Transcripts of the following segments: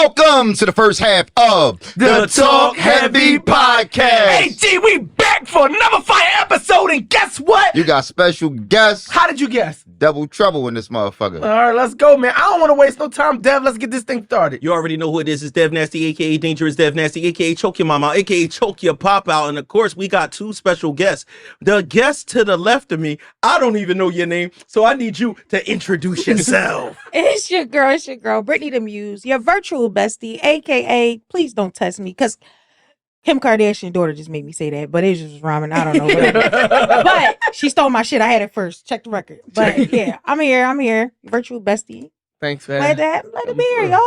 Welcome to the first half of the Talk Heavy Podcast. Hey, G, we back for another fire episode, and guess what? You got special guests. How did you guess? Double trouble in this motherfucker. All right, let's go, man. I don't want to waste no time, Dev. Let's get this thing started. You already know who it is. It's Dev Nasty, a.k.a. Dangerous Dev Nasty, a.k.a. Choke Your Mama, a.k.a. Choke Your Pop Out. And, of course, we got two special guests. The guest to the left of me, I don't even know your name, so I need you to introduce yourself. It's your girl, Brittany the Muse, your virtual bestie, a.k.a. please don't test me, because Kim Kardashian's daughter just made me say that, but it just was rhyming. I don't know. But she stole my shit. I had it first. Check the record. But yeah, I'm here. Virtual bestie. Thanks, man. Let it be here, y'all.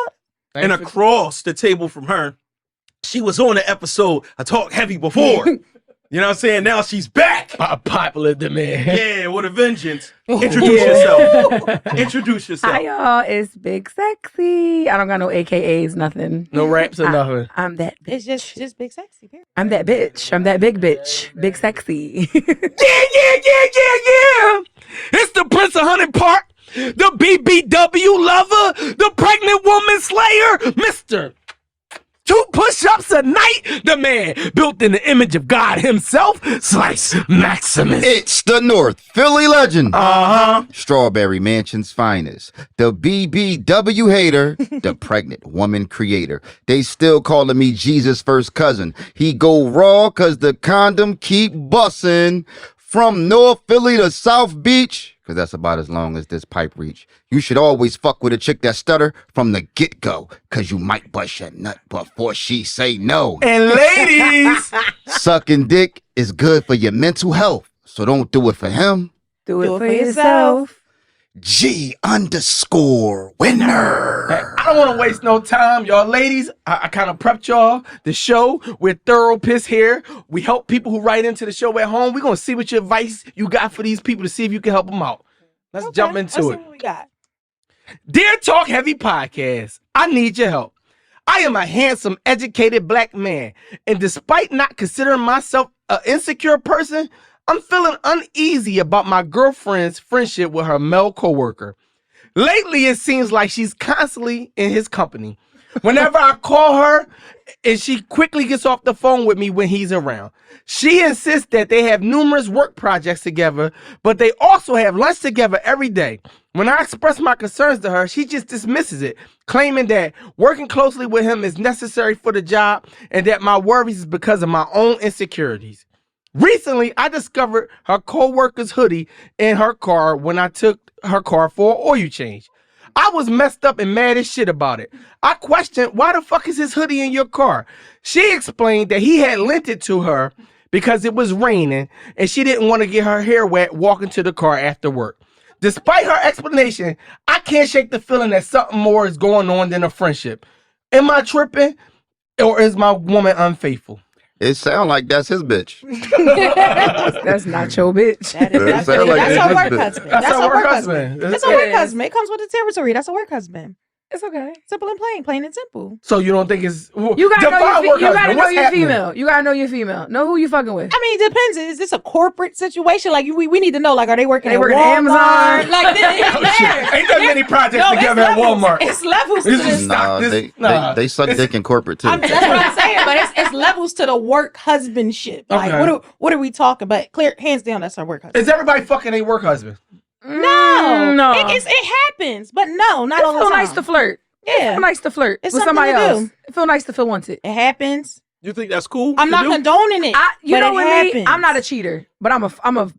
And across the table from her, she was on the episode I Talk Heavy before. You know what I'm saying? Now she's back. Popular demand. Yeah, with a vengeance. Introduce yourself. Introduce yourself. Hi, y'all. It's Big Sexy. I don't got no AKAs, nothing. No raps or nothing. I'm that bitch. It's just big sexy. Period. I'm that bitch. I'm that big bitch. Big Sexy. Yeah. It's the Prince of Hunting Park, the BBW lover, the pregnant woman slayer, Mr. 2 push-ups a night, the man built in the image of God himself, Slice Maximus. It's the North Philly legend. Strawberry Mansion's finest. The BBW hater. The pregnant woman creator. They still calling me Jesus' first cousin. He go raw cause the condom keep bussin'. From North Philly to South Beach, because that's about as long as this pipe reach. You should always fuck with a chick that stutter from the get-go, because you might bust your nut before she say no. And ladies, Sucking dick is good for your mental health, so don't do it for him. Do it for yourself. G_winner. I don't want to waste no time, y'all ladies. I kind of prepped y'all the show. We're thorough piss here. We help people who write into the show at home. We're going to see what your advice you got for these people to see if you can help them out. Let's jump into Let's it. see what we got. Dear Talk Heavy Podcast, I need your help. I am a handsome, educated black man, and despite not considering myself an insecure person, I'm feeling uneasy about my girlfriend's friendship with her male coworker. Lately, it seems like she's constantly in his company. Whenever I call her, and she quickly gets off the phone with me when he's around. She insists that they have numerous work projects together, but they also have lunch together every day. When I express my concerns to her, she just dismisses it, claiming that working closely with him is necessary for the job and that my worries is because of my own insecurities. Recently, I discovered her co-worker's hoodie in her car when I took her car for an oil change. I was messed up and mad as shit about it. I questioned, why the fuck is his hoodie in your car? She explained that he had lent it to her because it was raining and she didn't want to get her hair wet walking to the car after work. Despite her explanation, I can't shake the feeling that something more is going on than a friendship. Am I tripping or is my woman unfaithful? It sound like that's his bitch. That's not your bitch. That is That sound like that's it's her his work bitch. husband. That's That's her her work work husband. husband. That's It her work is. husband. It comes with the territory. That's a work husband. It's okay. Simple and plain and simple. So you don't think it's... You gotta Define know work you gotta husband. know What's you're happening? female. You gotta know you're female. Know who you fucking with. I mean, it depends. Is this a corporate situation? Like, we need to know, like, are they working They at working Walmart? at Amazon? Like, Oh, shit. Ain't that many projects No, it's together at levels. Walmart? It's levels to This this. is- Nah, this- they suck dick in corporate too. That's what I'm saying, but it's levels to the work husbandship. Like, Okay. what are we talking? But clear, hands down, that's her work husband. Is everybody fucking a work husband? No, It it happens, but no, not all the feel time. nice to flirt. It Yeah, feel nice to flirt It's with something somebody to do. else. It feel nice to feel wanted. it happens. You think that's cool? I'm to not do? condoning it. You but know it what happens. me? I'm not a cheater, but I'm a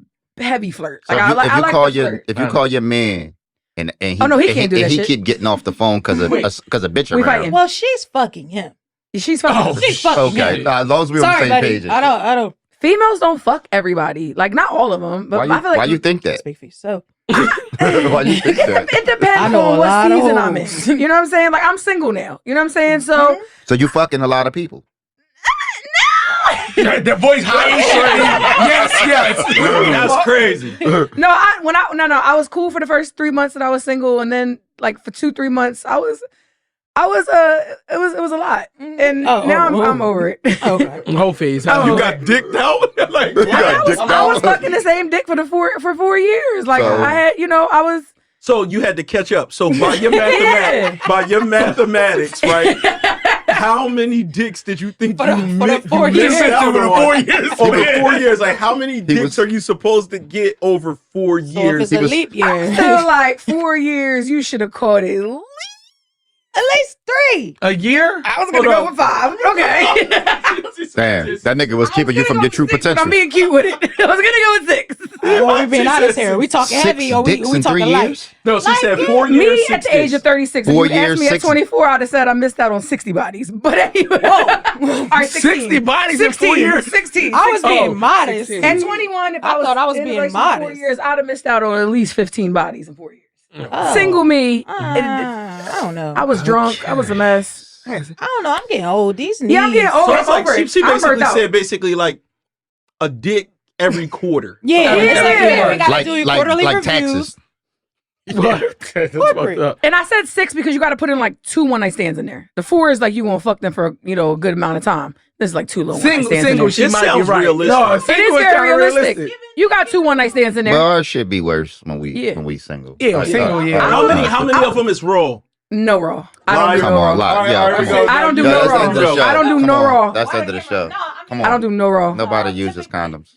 heavy flirt. So Like, if you, I like call to your flirt. if you call your man and he, Oh, no, he and can't do that and he shit. keep getting off the phone because of Wait. a bitch We around. fighting. Well, she's fucking him. She's fucking. She's fucking Okay, him. nah, as long as we're on the Sorry, same buddy. page. I don't. Females don't fuck everybody. Like, not all of them, but I feel like Why you think that? Speak for yourself. Why you think that? it depends I know on a what lot of season I'm in. hoes. You know what I'm saying? Like, I'm single now. You know what I'm saying? So, So you fucking a lot of people. The voice high and shorty. Yes. That's crazy. no, I was cool for the first 3 months that I was single, and then like for 2-3 months, it was a lot, and now I'm over it. Okay. Whole face. Oh. You got dicked out? Like, You got dicked I was out. fucking the same dick for 4 years. Like, So- I had, I was So you had to catch up. So by your mathematics, right? How many dicks did you think you missed over 4 years? Over 4 years. Over 4 years. Like, how many dicks are you supposed to get over 4 years? So if it's a leap year. I feel like 4 years, you should have caught it At least 3. A year? I was gonna go with 5. Okay. Damn, that nigga was keeping you from your true potential. I'm being cute with it. I was gonna go with 6. Well, we being honest here. We talking 6 heavy or we dicks in 3 talking light? years? No, she Like, said yeah, 4 years. Me 6 at the age of 36. If 4 you years, asked me at 60. 24, I'd have said I missed out on 60 bodies. But anyway. All right, 16. 60 bodies in 4 16. years? 16. I was being modest. 16. At 21, if I thought I was in a being relationship for 4 modest. years, I'd have missed out on at least 15 bodies in 4 years. Oh. Single me. I don't know. I was drunk. I was a mess. I don't know. I'm getting old. These knees. Yeah, I'm getting old. So I'm it's like over it. she I'm basically burnt out. said like a dick every quarter. Yeah, Yeah. yeah. We gotta Like, do your like, quarterly like reviews. taxes. That's fucked up. And I said 6 because you got to put in like 2 one-night stands in there. The 4 is like you gonna fuck them for a good amount of time. This is like 2 little one-night stands in Single, there. she It might be sounds right. realistic. No, It single is is very kinda realistic. You got 2 one-night stands in there. Well, it should be worse when we Yeah. single. Yeah, single, yeah. How many of them is raw? No raw. I don't do Come no on, raw. lie. Yeah, come on. I don't do Yeah, no that's the raw. end of the show. I don't do Come no on. raw. That's the end of the show. Come on. I don't do no raw. Nobody uses condoms.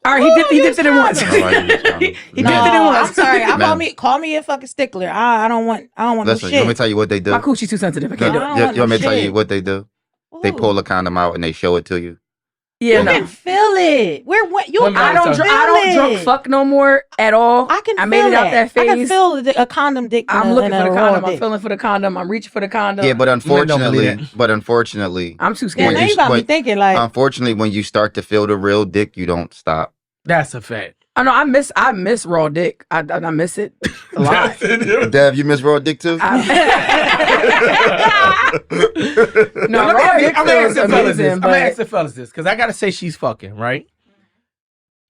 All right, he dipped it in once. Nobody uses condoms. He Men- dipped it in I'm once. sorry. Men. Call me a fucking stickler. I don't want Listen, no let me shit. tell you what they do. My coochie too sensitive. I can't do it. I don't You want want me no to tell you shit. what they do? They Ooh. pull a condom out and they show it to you. Yeah, You no. can feel it. We're what you. Women I don't feel drunk it. fuck no more at all. I can. I feel made it out that I can phase. feel a condom dick. I'm and looking a for the raw condom. I'm dick. feeling for the condom. I'm reaching for the condom. Yeah, but don't believe unfortunately, I'm too Yeah, scared. now you- you got me but- thinking like. unfortunately, when you start to feel the real dick, you don't stop. That's a fact. I know. I miss raw dick. I miss it a lot. Dev, you miss raw dick too? No, Now, raw dick I'm feels amazing, gonna ask but the fellas this because I gotta say she's fucking right.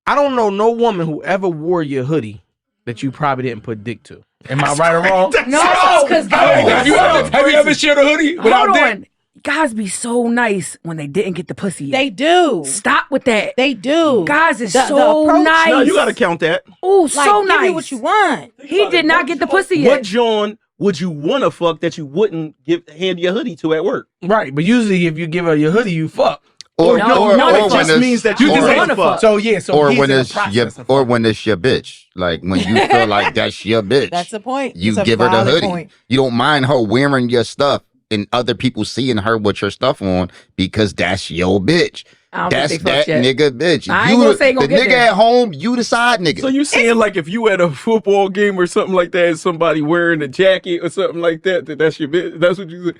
I don't know no woman who ever wore your hoodie that you probably didn't put dick to. Am I right or wrong? no, because Have you ever shared a hoodie hold on. Guys be so nice when they didn't get the pussy yet. They do. Stop with that. They do. Guys is The so approach- nice. No, you gotta count that. Oh, Like, so give nice. me what you want. He did not get the pussy What yet. John would you want to fuck that you wouldn't hand your hoodie to at work? Right, but usually if you give her your hoodie, you fuck. Or, No, or, no, or it when just it's, means that you or, just wanna wanna fuck. fuck. So yeah, so or he's when in the it's process your, of or fucking. when it's your bitch. Like when you feel like that's your bitch. That's the point. You It's a give her the valid hoodie. point. You don't mind her wearing your stuff and other people seeing her with your stuff on because that's your bitch. I don't That's think they that fucked yet. nigga bitch. I ain't You gonna the- say gonna the get nigga there. at home, you the side nigga. So you saying like if you at a football game or something like that, and somebody wearing a jacket or something like that, that's your bitch? That's what you say?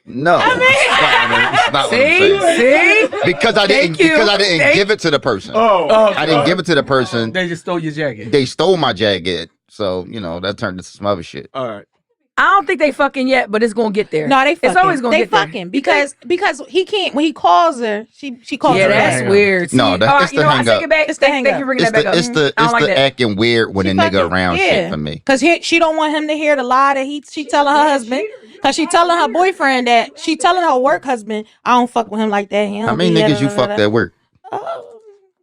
no, it's not what I'm saying. See? Because I didn't Thank you. give it to the person. Oh, I didn't give it to the person. They just stole your jacket. They stole my jacket. So, that turned into some other shit. all right. I don't think they fucking yet, but it's gonna get there. No, they fucking. It's always gonna they get there. fucking because he can't when he calls her. She calls Yeah, her. that's hang up. weird. No, See, it's the I hang take up. it back. It's the hang Thank up. you for bringing It's that back the up. it's the I don't it's like the that. acting weird when She a nigga fucking- around shit for me. Because she don't want him to hear the lie that she telling her husband. Because she telling her boyfriend that she telling her work husband, I don't fuck with him like that. He How don't many be niggas you da-da-da-da-da. fucked at work?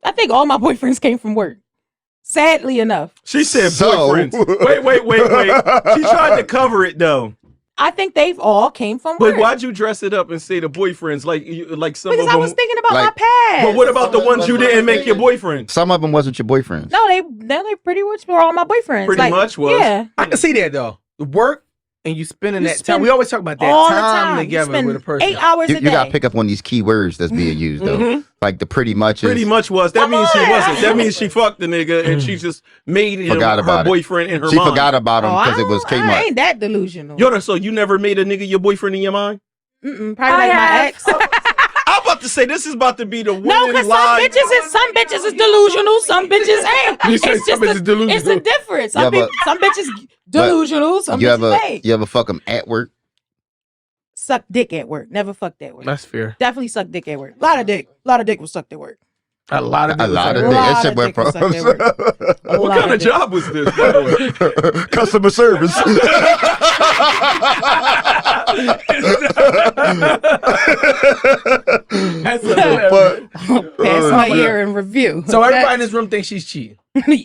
I think all my boyfriends came from work. Sadly enough. She said So- boyfriends. Wait. She tried to cover it though. I think they've all came from But work. why'd you dress it up and say the boyfriends like some Because of I them? was thinking about like- my past. But what about the ones you didn't make your boyfriend? Some of them wasn't your boyfriends. No, they pretty much were all my boyfriends. Pretty much was. Yeah. I can see that though. The work and you spending You that spend time. We always talk about that all the time time. You together spend with a person. 8 hours You a day. gotta pick up on these key words that's being used though. Like the pretty much is. Pretty much was. That Come means she on. wasn't. That means she fucked the nigga and she just made him Forgot her about it. boyfriend in her She mind. forgot about him Oh, because it was I Kmart. ain't that delusional. Yo, so you never made a nigga your boyfriend in your mind? Probably I like my have. ex. I'm about to say this is about to be the winning No, because lie. some bitches is delusional, some bitches ain't. You say It's some just bitches delusional. It's a difference. Yeah, but- Some bitches delusional, some You bitches ever ain't. you ever fuck them at work? Suck dick at work. Never fucked at work. That's fair. Definitely suck dick at work. A lot of dick was sucked at work. A lot of A lot of A dick. lot That shit of went dick was from sucked at work. A What lot kind of dick. job was this, by the way? customer service. That's hilarious. Pass my year in review. So everybody in this room thinks she's cheating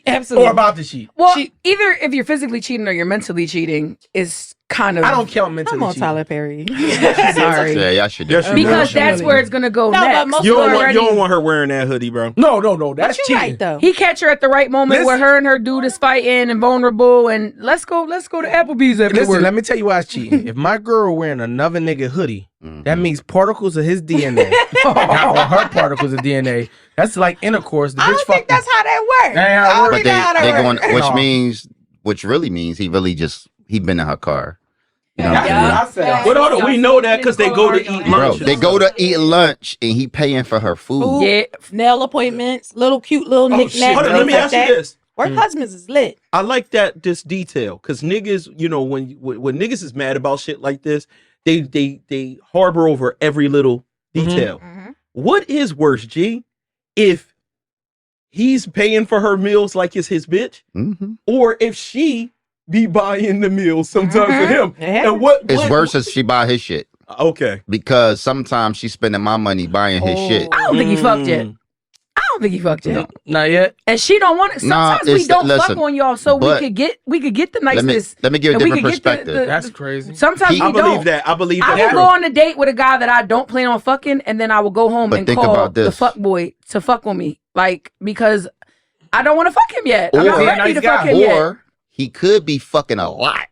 Absolutely. or about to cheat. Well, either if you're physically cheating or you're mentally cheating is kind of. I don't count mentally Come on, cheating. Tyler Perry. Sorry. Yeah, y'all should. Yes, you Because do. that's where it's gonna go No, but next. most You people don't want her wearing that hoodie, bro. No. But That's you're cheating. right, though. He catch her at the right moment where her and her dude is fighting and vulnerable, and let's go to Applebee's after Listen, work. let me tell you why it's cheating. If my girl wearing another nigga hoodie, that means particles of his DNA got on her particles of DNA. That's like intercourse. The I bitch don't think that's how that works. That ain't how it I don't work. But think that's how they that going, works. which really means he been in her car. You know what I'm Yeah, saying? I said. But hold on, we know that because they go to eat Bro, lunch. they go to eat lunch and he paying for her food. Ooh, Yeah. nail appointments, little cute little knickknacks. shit. Hold on, let me like ask you that. this. Work husbands is lit. I like this detail because niggas, you know, when niggas is mad about shit like this, they harbor over every little detail. Mhm. What is worse, G? If he's paying for her meals like it's his bitch, Mm-hmm. or if she be buying the meals sometimes for him. Yeah. And what It's worse if she buy his shit Okay. because sometimes she's spending my money buying his shit. I don't think he fucked yet. I don't think he fucked yet. No. Not yet. And she don't want it. Nah, Sometimes we don't listen, fuck on y'all, so but we could get the Let me niceness. let me give a and we different could get the- perspective. That's crazy. Sometimes He- we I believe don't. that. I believe I that. will go on a date with a guy that I don't plan on fucking, and then I will go home But and think call about the this. fuck boy to fuck on me, like because I don't want to fuck him yet. I'm not Or- ready Nice to guy. fuck him yet. Or he could be fucking a lot.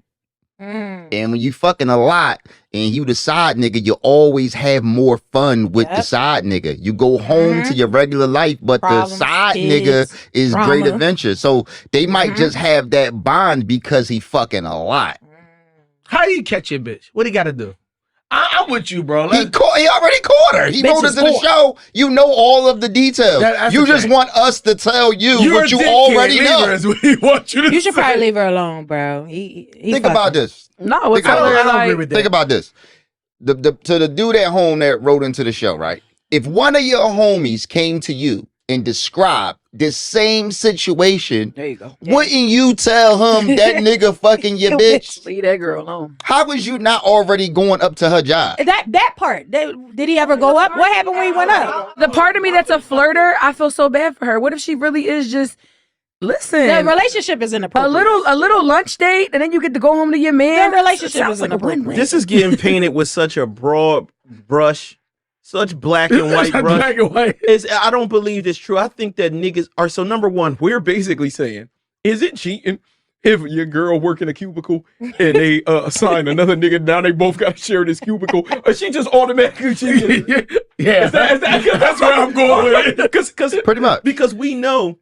Mm. And when you fucking a lot and you the side nigga, you always have more fun with the Yep. side nigga. You go home to your regular life, but Problems, the side kids, nigga is drama. great adventure. So they might just have that bond because he fucking a lot. How do you catch your bitch? What he got to do? I'm with you, bro. He already caught her. He wrote Bitches into the caught. show. You know all of the details. That's You a just fact. want us to tell you You're what a you dickhead. already Leave know. her is what he wants you to You should say. probably leave her alone, bro. He Think about this. No, it's Think about it. I don't agree like with that. Think about this. To the dude at home that wrote into the show, right? If one of your homies came to you and described this same situation, there you go. wouldn't you tell him that nigga fucking your bitch? Leave that girl alone. How was you not already going up to her job? that part. Did he ever go up? What happened when he went up? The part of me that's a flirter, I feel so bad for her. What if she really is just listen? The relationship is a inappropriate. little lunch date, and then you get to go home to your man. Their relationship Sounds is like a inappropriate. win-win. This is getting painted with such a broad brush, such black and white brush. Black and white. I don't believe this true. I think that niggas are so number one, we're basically saying, is it cheating if your girl work in a cubicle and they assign another nigga down, they both got to share this cubicle, or she just automatically cheating? Yeah. That's where I'm going with it. Because Pretty much. because we know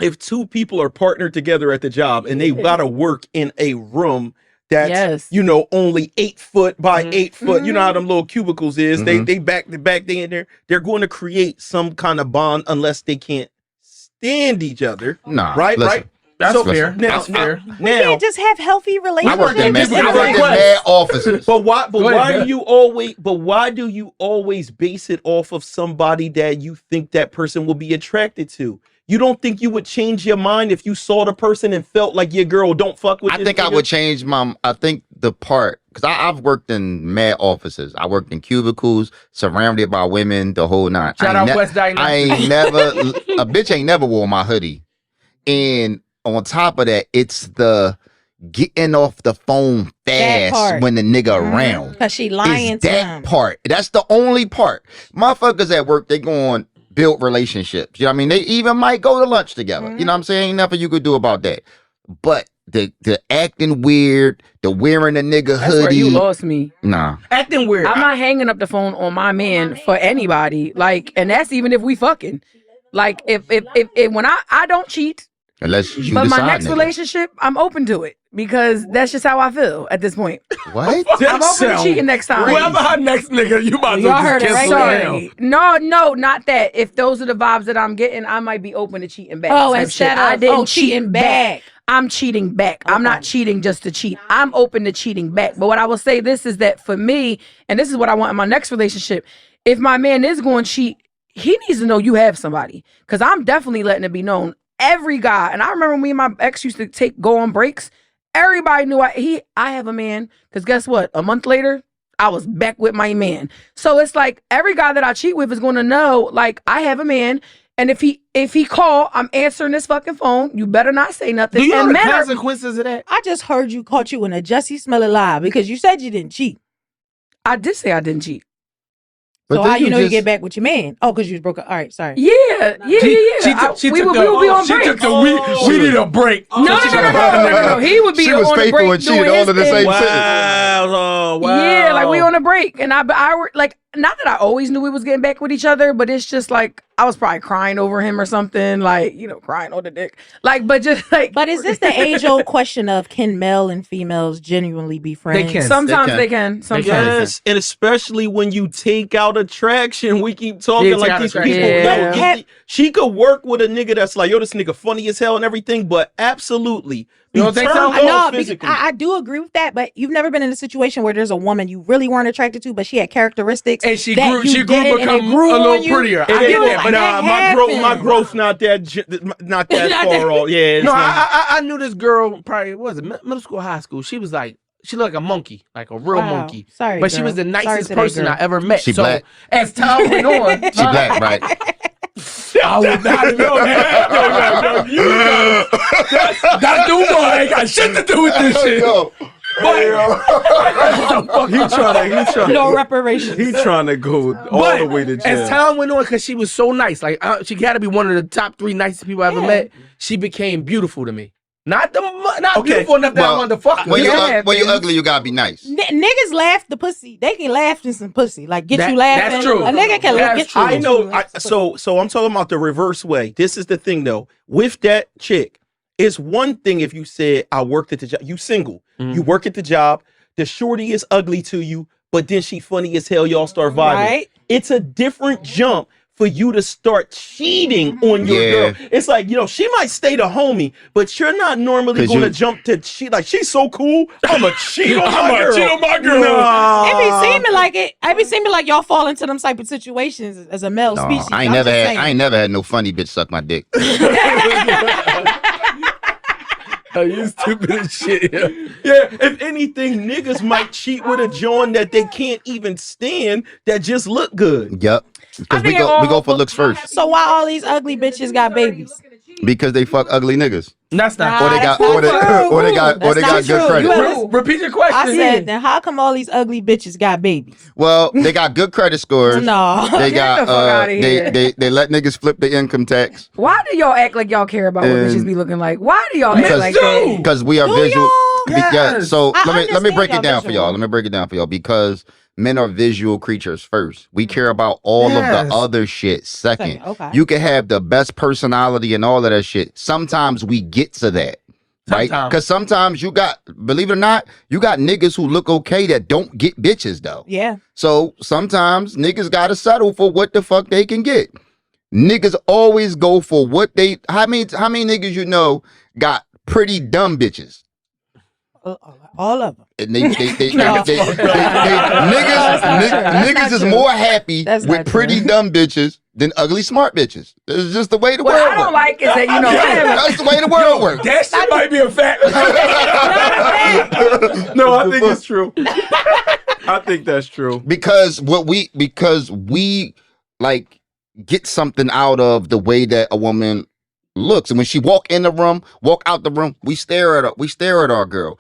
if two people are partnered together at the job and they gotta work in a room that's Yes. only 8 foot by 8 foot, you know how them little cubicles is. They back to back, they in there. They're going to create some kind of bond unless they can't stand each other. Nah, Right, listen. right. That's So, fair. now- That's fair. You Now, can't just have healthy I relationships. worked in Just mad request. offices. but why Go ahead, man. why do you always base it off of somebody that you think that person will be attracted to? You don't think you would change your mind if you saw the person and felt like your girl don't fuck with I this think I nigga? would change I think the part, because I've worked in mad offices. I worked in cubicles, surrounded by women, the whole nine. Shout out West I Diagnostics. ain't never, a bitch ain't never wore my hoodie. And on top of that, it's the getting off the phone fast part. when the nigga around. Because she lying It's to that him. part. That's the only part. Motherfuckers at work, they go on build relationships. You know what I mean? They even might go to lunch together. You know what I'm saying? Ain't nothing you could do about that. But the acting weird, the wearing a nigga That's where hoodie. you lost me. Nah. Acting weird. I'm not hanging up the phone on my man for anybody. Like, and that's even if we fucking. Like, if when I don't cheat, Unless you but my decide, next nigga. relationship, I'm open to it because that's just how I feel at this point. What? I'm open to cheating next time. Whoever her next nigga, you about to Y'all just heard it cancel right it there. down. Sorry. No, not that. If those are the vibes that I'm getting, I might be open to cheating back. Oh, type instead shit. I of, didn't cheating cheat back. I'm cheating back. I'm not cheating just to cheat. I'm open to cheating back. But what I will say this is that for me, and this is what I want in my next relationship, if my man is going to cheat, he needs to know you have somebody. Because I'm definitely letting it be known. Every guy, and I remember me and my ex used to go on breaks. Everybody knew I have a man. Because guess what? A month later, I was back with my man. So it's like every guy that I cheat with is going to know, like, I have a man. And if he call, I'm answering this fucking phone. You better not say nothing. Do you know and the men are- consequences of that? I just heard you caught you in a Jussie Smollett lie because you said you didn't cheat. I did say I didn't cheat. But So then how you know you just- get back with your man? Oh, because you was broke up. All right, sorry. Yeah. She We took would the, be on she break. took the we need a break. No. He would be She on was a faithful break and cheated doing all his in the thing. same Wow. Yeah, like we on a break, and I were like, not that I always knew we was getting back with each other, but it's just like I was probably crying over him or something, like crying on the dick, like, but just like. But is this the age-old question of can male and females genuinely be friends? They can. Sometimes They they can. can. Sometimes. Yes, and especially when you take out attraction, we keep talking Yeah, take like out these attraction. people. Yeah. Yo, she could work with a nigga that's like, yo, this nigga funny as hell and everything, but absolutely, You don't think so? turned I on know, because physically. I do agree with that, but you've never been in a situation where there's a woman you really weren't attracted to, but she had characteristics And she that grew. you She grew, didn't, and become it grew a on little you. prettier. I It get is, that, but but that my happened. growth not that far off. Yeah, it's no, not. I knew this girl probably middle school, high school. She was like, she looked like a monkey, like a real Wow. monkey. Sorry, but she girl. was the Sorry nicest to that person girl. I ever met. She so black. as time went on, She black, right? I would not know that. No, that's the one. Ain't got shit to do with this shit. Yo, No reparations. He trying to go all But the way to jail. as time went on, because she was so nice, like she got to be one of the top 3 nicest people I ever met. She became beautiful to me. Not beautiful enough that I wanted to fuck her. when Yeah, you baby. ugly, you gotta be nice. Niggas laugh the pussy. They can laugh in some pussy. Like get That- you laughing. that's true. A nigga can That's get true. you. I know. So I'm talking about the reverse way. This is the thing though. With that chick, it's one thing if you said I worked at the job. You single. Mhm. You work at the job. The shorty is ugly to you, but then she funny as hell. Y'all start vibing. Right. It's a different jump for you to start cheating on your Yeah. girl. It's like, she might stay the homie, but you're not normally 'Cause going to you- jump to cheat. Like, she's so cool. I'm a cheat on I'ma my girl. cheat on my girl. Nah. It be seeming like it. It be seeming like y'all fall into them type of situations as a male No, species. I I'm just saying. ain't never had no funny bitch suck my dick. Oh, you stupid as shit. Yeah. Yeah, if anything, niggas might cheat with a joint that they can't even stand that just look good. Yup. Because we think it go all- for looks first. So why all these ugly bitches got babies? Because they fuck ugly niggas. That's not Or they got That's or they, not or they true. got or they That's got not good true. credit. You ever- Repeat your question. I said, then how come all these ugly bitches got babies? Well, they got good credit scores. No. They Get got the fuck outta here. they let niggas flip the income tax Why do y'all act like y'all care about what And- bitches be looking like? Why do y'all act because like that? because we are Do visual. y'all? Yeah, Yes. so I let me understand break it y'all down for visual. y'all. Let me break it down for y'all because men are visual creatures first. We care about all of Yes. the other shit second. Second, okay. You can have the best personality and all of that shit. Sometimes we get to that. Right? Sometimes. Because sometimes you got, believe it or not, you got niggas who look okay that don't get bitches though. Yeah. So sometimes niggas gotta settle for what the fuck they can get. Niggas always go for what they. How many niggas you know got pretty dumb bitches? All of them. And they No. niggas That's niggas not is true. more happy That's with not pretty true. dumb bitches than ugly smart bitches. It's just the way the What world I don't works. like is that whatever. That's the way the world works. That shit might be a fact. No, I think it's true. I think that's true. Because we like get something out of the way that a woman looks, and when she walk in the room, walk out the room, we stare at our girl.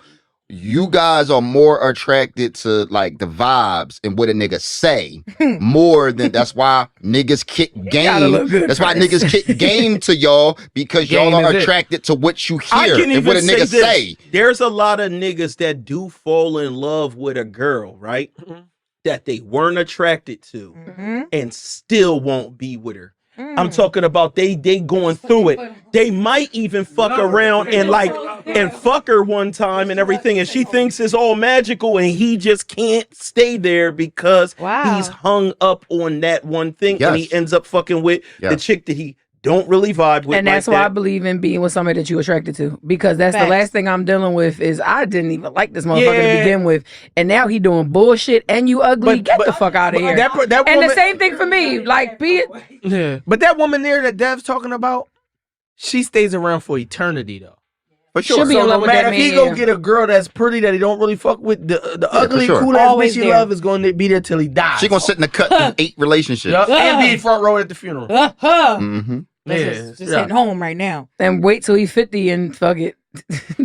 You guys are more attracted to like the vibes and what a nigga say more than that's why niggas kick gotta game. look good That's why first. niggas kick game to y'all because y'all Game are is it. attracted to what you I hear can and what a even say nigga this. say. There's a lot of niggas that do fall in love with a girl, right? Mhm. That they weren't attracted to Mhm. and still won't be with her. Mm. I'm talking about they going through it. They might even fuck around and fuck her one time and everything, and she thinks it's all magical, and he just can't stay there because Wow. he's hung up on that one thing, and he Yes. ends up fucking with the Yes. chick that he don't really vibe with. And that's like why I that. believe in being with somebody that you're attracted to, because that's Facts. the last thing I'm dealing with. Is I didn't even like this motherfucker Yeah. to begin with, and now he doing bullshit, and you ugly. Get the fuck out of here. That And woman, the same thing for me. Like, be it. yeah. But that woman there that Dev's talking about, she stays around for eternity though. For sure. She'll be So in love no with that matter if man. he go get a girl that's pretty that he don't really fuck with, the ugly, sure. cool ass bitch Always he there. love is going to be there till he dies. She gonna sit in the cut through 8 relationships. Yup, and be front row at the funeral. Mm-hmm. Just heading home right now. And wait till he's 50 and fuck it.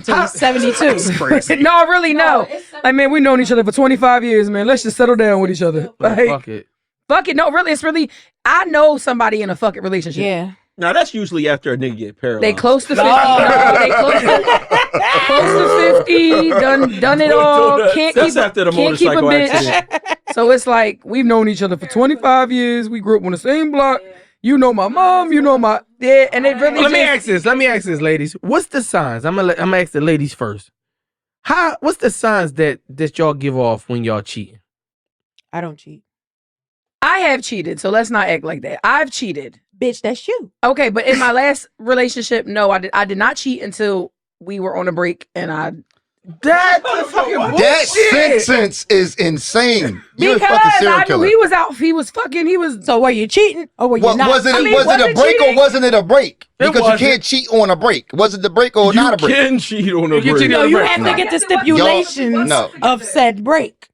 Till he's 72. No, really, no. Like, man, we've known each other for 25 years, man. Let's just settle down with each other. Like, Fuck it. fuck it. No, really, it's really, I know somebody in a fuck it relationship. Yeah. Now that's usually after a nigga get paralyzed. They close to 50. No, they close to 50. Done it all. Can't That's keep after the can't keep a motorcycle bitch. accident. So it's like we've known each other for 25 years. We grew up on the same block. You know my mom. You know my dad. And it really. Let me ask this, ladies. What's the signs? I'm gonna ask the ladies first. What's the signs that y'all give off when y'all cheating? I don't cheat. I have cheated, so let's not act like that. I've cheated. Bitch, that's you. Okay, but in my last relationship, no, I did not cheat until we were on a break, and I That's the fucking bullshit. That sentence is insane. You're a because fucking serial I knew killer. he was out. He was fucking. He was. So were you cheating or were you not? Was it I mean, was it a wasn't break cheating. or wasn't it a break? It Because you wasn't. can't cheat on a break. Was it the break or You not a break? can cheat on a You can break. cheat No, on a you break. have No. to get the stipulations No. of said break.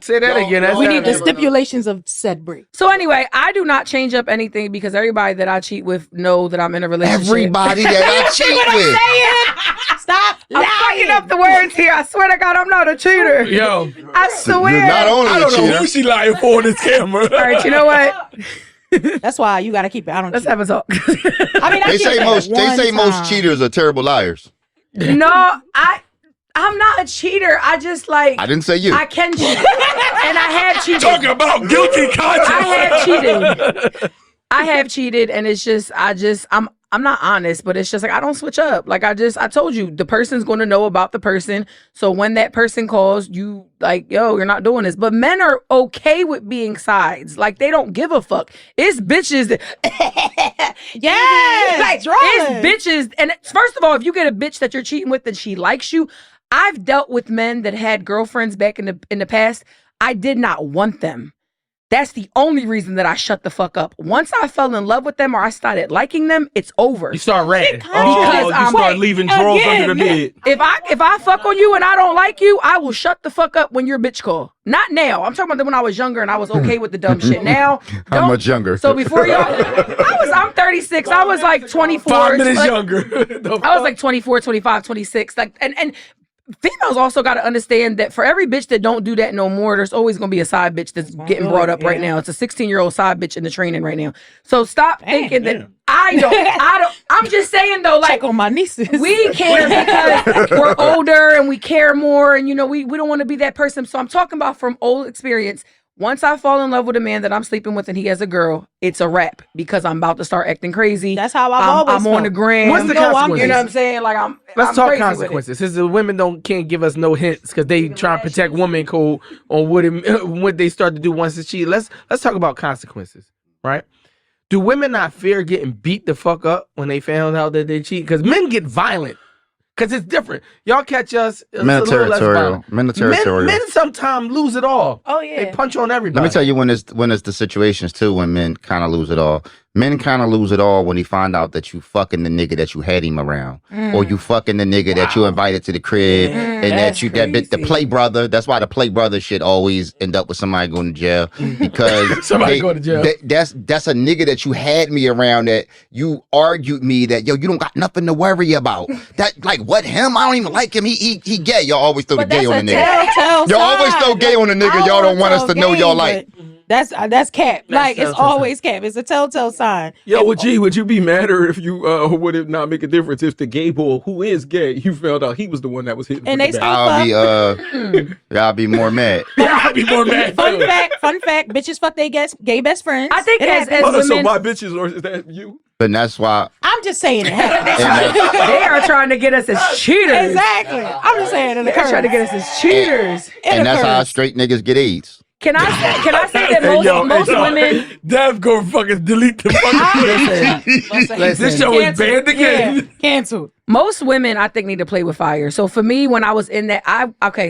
Say that again. That's We not- need the stipulations of said break. So anyway, I do not change up anything because everybody that I cheat with know that I'm in a relationship. Everybody that I cheat with. Stop I'm fucking up the words here. I swear to God, I'm not a cheater. Yo, I swear. Not only I a don't know cheater. who she lying for on this camera. All right, you know what? That's why you got to keep it. I don't Let's cheat. have a talk. I mean, I They cheated say that most one time. cheaters are terrible liars. No, I'm not a cheater. I just like I didn't say you. I can cheat, and I have cheated. Talking about guilty conscience. I have cheated. I have cheated, and it's just I'm not honest, but it's just like I don't switch up. Like I told you, the person's going to know about the person. So when that person calls, you like, yo, you're not doing this. But men are okay with being sides. Like they don't give a fuck. It's bitches that Yes, like drawing. it's bitches. And first of all, if you get a bitch that you're cheating with and she likes you, I've dealt with men that had girlfriends back in the past. I did not want them. That's the only reason that I shut the fuck up. Once I fell in love with them or I started liking them, it's over. you start ratting. Because you I'm- start Wait, leaving drawers again. under the bed. If I fuck on you and I don't like you, I will shut the fuck up when you're bitch call. Not now. I'm talking about when I was younger and I was okay with the dumb shit. Now, How don't- much younger? So before y'all, I'm 36. I was like 24. 5 minutes like, younger. I was like 24, 25, 26. Like, and females also got to understand that for every bitch that don't do that no more, there's always going to be a side bitch that's getting brought up right now. It's a 16-year-old side bitch in the training right now. So stop thinking that I don't. I'm just saying though, like Check on my nieces. we care because we're older and we care more, and you know we don't want to be that person. So I'm talking about from old experience. Once I fall in love with a man that I'm sleeping with and he has a girl, it's a wrap because I'm about to start acting crazy. That's how I've always I'm on felt. the gram. What's the No, I'm- consequences? You know what I'm saying? Like I'm Let's I'm talk crazy with it. consequences. Since the women can't give us no hints because they try to protect woman code on what they start to do once it's cheated. Let's talk about consequences, right? Do women not fear getting beat the fuck up when they found out that they cheat? Because men get violent. Because it's different. Y'all catch us. It's Men a are little less territorial. violent. Men are territorial. Men sometimes lose it all. Oh, yeah. They punch on everybody. Let me tell you when it's the situations too when men kind of lose it all. Men kind of lose it all when he find out that you fucking the nigga that you had him around, or you fucking the nigga that you invited to the crib, and That's that bit the crazy. play brother. That's why the play brother shit always end up with somebody going to jail because Somebody going to jail. That's a nigga that you had me around that you argued me that yo you don't got nothing to worry about. That like what him? I don't even like him. He gay. Y'all always throw the But gay that's on the a nigga. telltale Y'all always sign. throw gay on the nigga. I Y'all don't wanna want us throw to know gay, y'all but like. That's cap. Like it's telltale always cap. It's a telltale sign. Yo, well, gee, would you be madder if you would it not make a difference if the gay boy who is gay, you found out he was the one that was hitting And for they the still back? I'll be more mad. I'd be more mad. Fun too. fact, bitches fuck they gay best friends. I think It as happens. Oh, so women, my bitches, or is that you? But that's why I'm just saying it happens. they are trying to get us as cheaters. Exactly. I'm just saying it They're occurs. trying to get us as cheaters. and that's how occurs. straight niggas get AIDS. Can I say that most women? Dev go fucking delete the fucking. Listen, This show is banned again. Yeah, canceled. most women I think need to play with fire. So for me, when I was in that,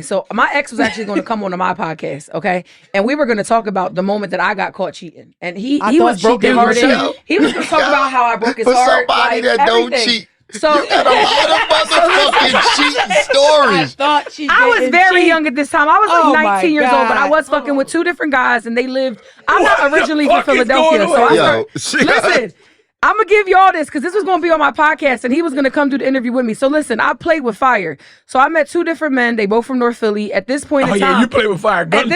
so my ex was actually going to come onto my podcast, okay, and we were going to talk about the moment that I got caught cheating, and he I was thought she broken did hearted. herself. He was going to talk about how I broke his For heart, somebody like, that don't everything. cheat. So A lot of motherfucking cheating stories. thought she I was didn't very cheat. young at this time. I was Oh like my 19 years old, but I God. was fucking with two different guys, and they lived. I'm What not the originally fuck from is Philadelphia, going so I on? started. Listen, I'm gonna give y'all this because this was gonna be on my podcast, and he was gonna come do the interview with me. So listen, I played with fire. So I met two different men. They both from North Philly. At this point Oh in time, yeah, you play with fire, at gunfire.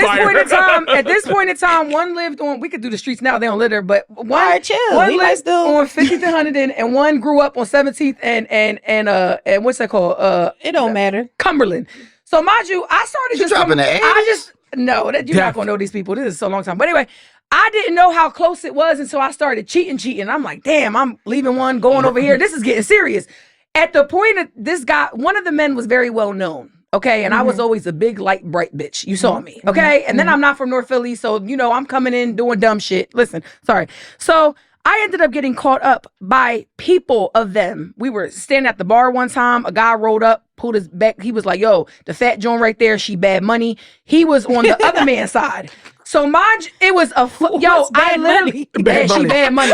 this point in time, one lived on. We could do the streets now; they don't litter, but one, Alright, chill. one We might lived still- on 50th and 100, and one grew up on 17th and what's that called? It don't matter. Cumberland. So mind you, I started You just dropping coming- the 80s? I just no, that you're not gonna know these people. This is so long time. But anyway, I didn't know how close it was until I started cheating. I'm like, damn, I'm leaving one, going over here. This is getting serious. At the point of this guy, one of the men was very well known. Okay, and I was always a big, light, bright bitch. You saw me. Okay, and then I'm not from North Philly, so you know I'm coming in doing dumb shit. Listen, sorry. So I ended up getting caught up by people of them. We were standing at the bar one time. A guy rolled up, pulled his back. He was like, yo, the fat joint right there, she bad money. He was on the other man's side. So mind you, it was yo, I literally she bad money.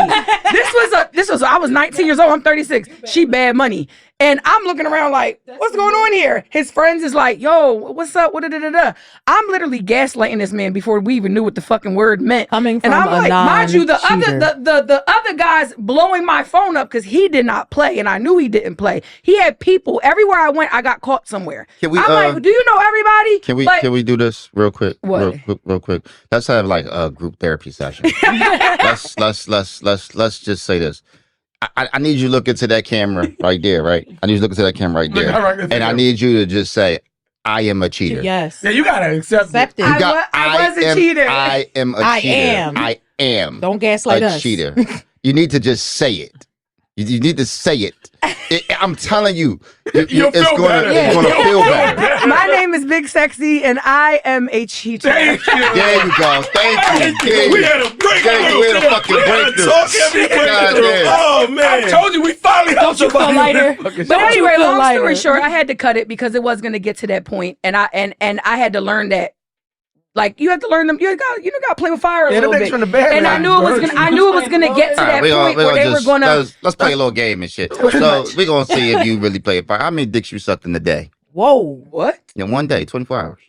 This was I was 19 years old. I'm 36. She bad money. And I'm looking around like, what's going on here? His friends is like, yo, what's up? I'm literally gaslighting this man before we even knew what the fucking word meant. Coming and from I'm a like, mind you, the non-cheater. other guys blowing my phone up because he did not play, and I knew he didn't play. He had people everywhere I went. I got caught somewhere. Can we, I'm like, do you know everybody? Can we do this real quick? What? Real quick. Let's have like a group therapy session. let's just say this. I need you to look into that camera right there, right? I need you to look into that camera right there. And I need you to just say, I am a cheater. Yes. Yeah, you gotta accept it. it. I was a cheater. I am a cheater. I am. Don't gaslight a us. cheater. You need to just say it. You need to say it. I'm telling you, You'll it's feel going better. to feel better. My name is Big Sexy, and I am a cheater. Thank you. There you go. Thank you. We had a breakthrough. We had a fucking breakthrough. Talkheavy God breakthrough. damn. Oh man. I told you we finally helped you feel somebody. lighter? But Don't you anyway, feel long story lighter? short, I had to cut it because it was going to get to that point, and I had to learn that, like, you have to learn them. You got to play with fire a Yeah, little them bit. niggas from the bad And I guys knew it was hurt gonna. you. I knew it was gonna get to that point where they were gonna. Let's play a little game and shit. So we're gonna see if you really play it. How many dicks you sucked in a day? Whoa. What? In one day, 24 hours.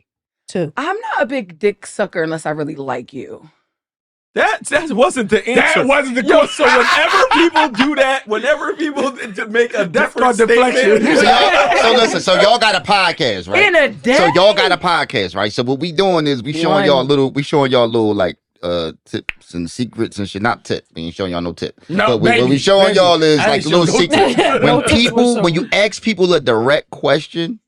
2. I'm not a big dick sucker unless I really like you. That wasn't the answer. That wasn't the Yo, question. so whenever people do that, whenever people make a different called deflection. statement, So listen, so y'all got a podcast, right? In a day. So y'all got a podcast, right? So what we doing is we showing y'all little like tips and secrets and shit. Not tip. We ain't showing y'all no tip. No, but what baby, we showing baby. y'all is I like ain't little show no secrets. tip. When you ask people a direct question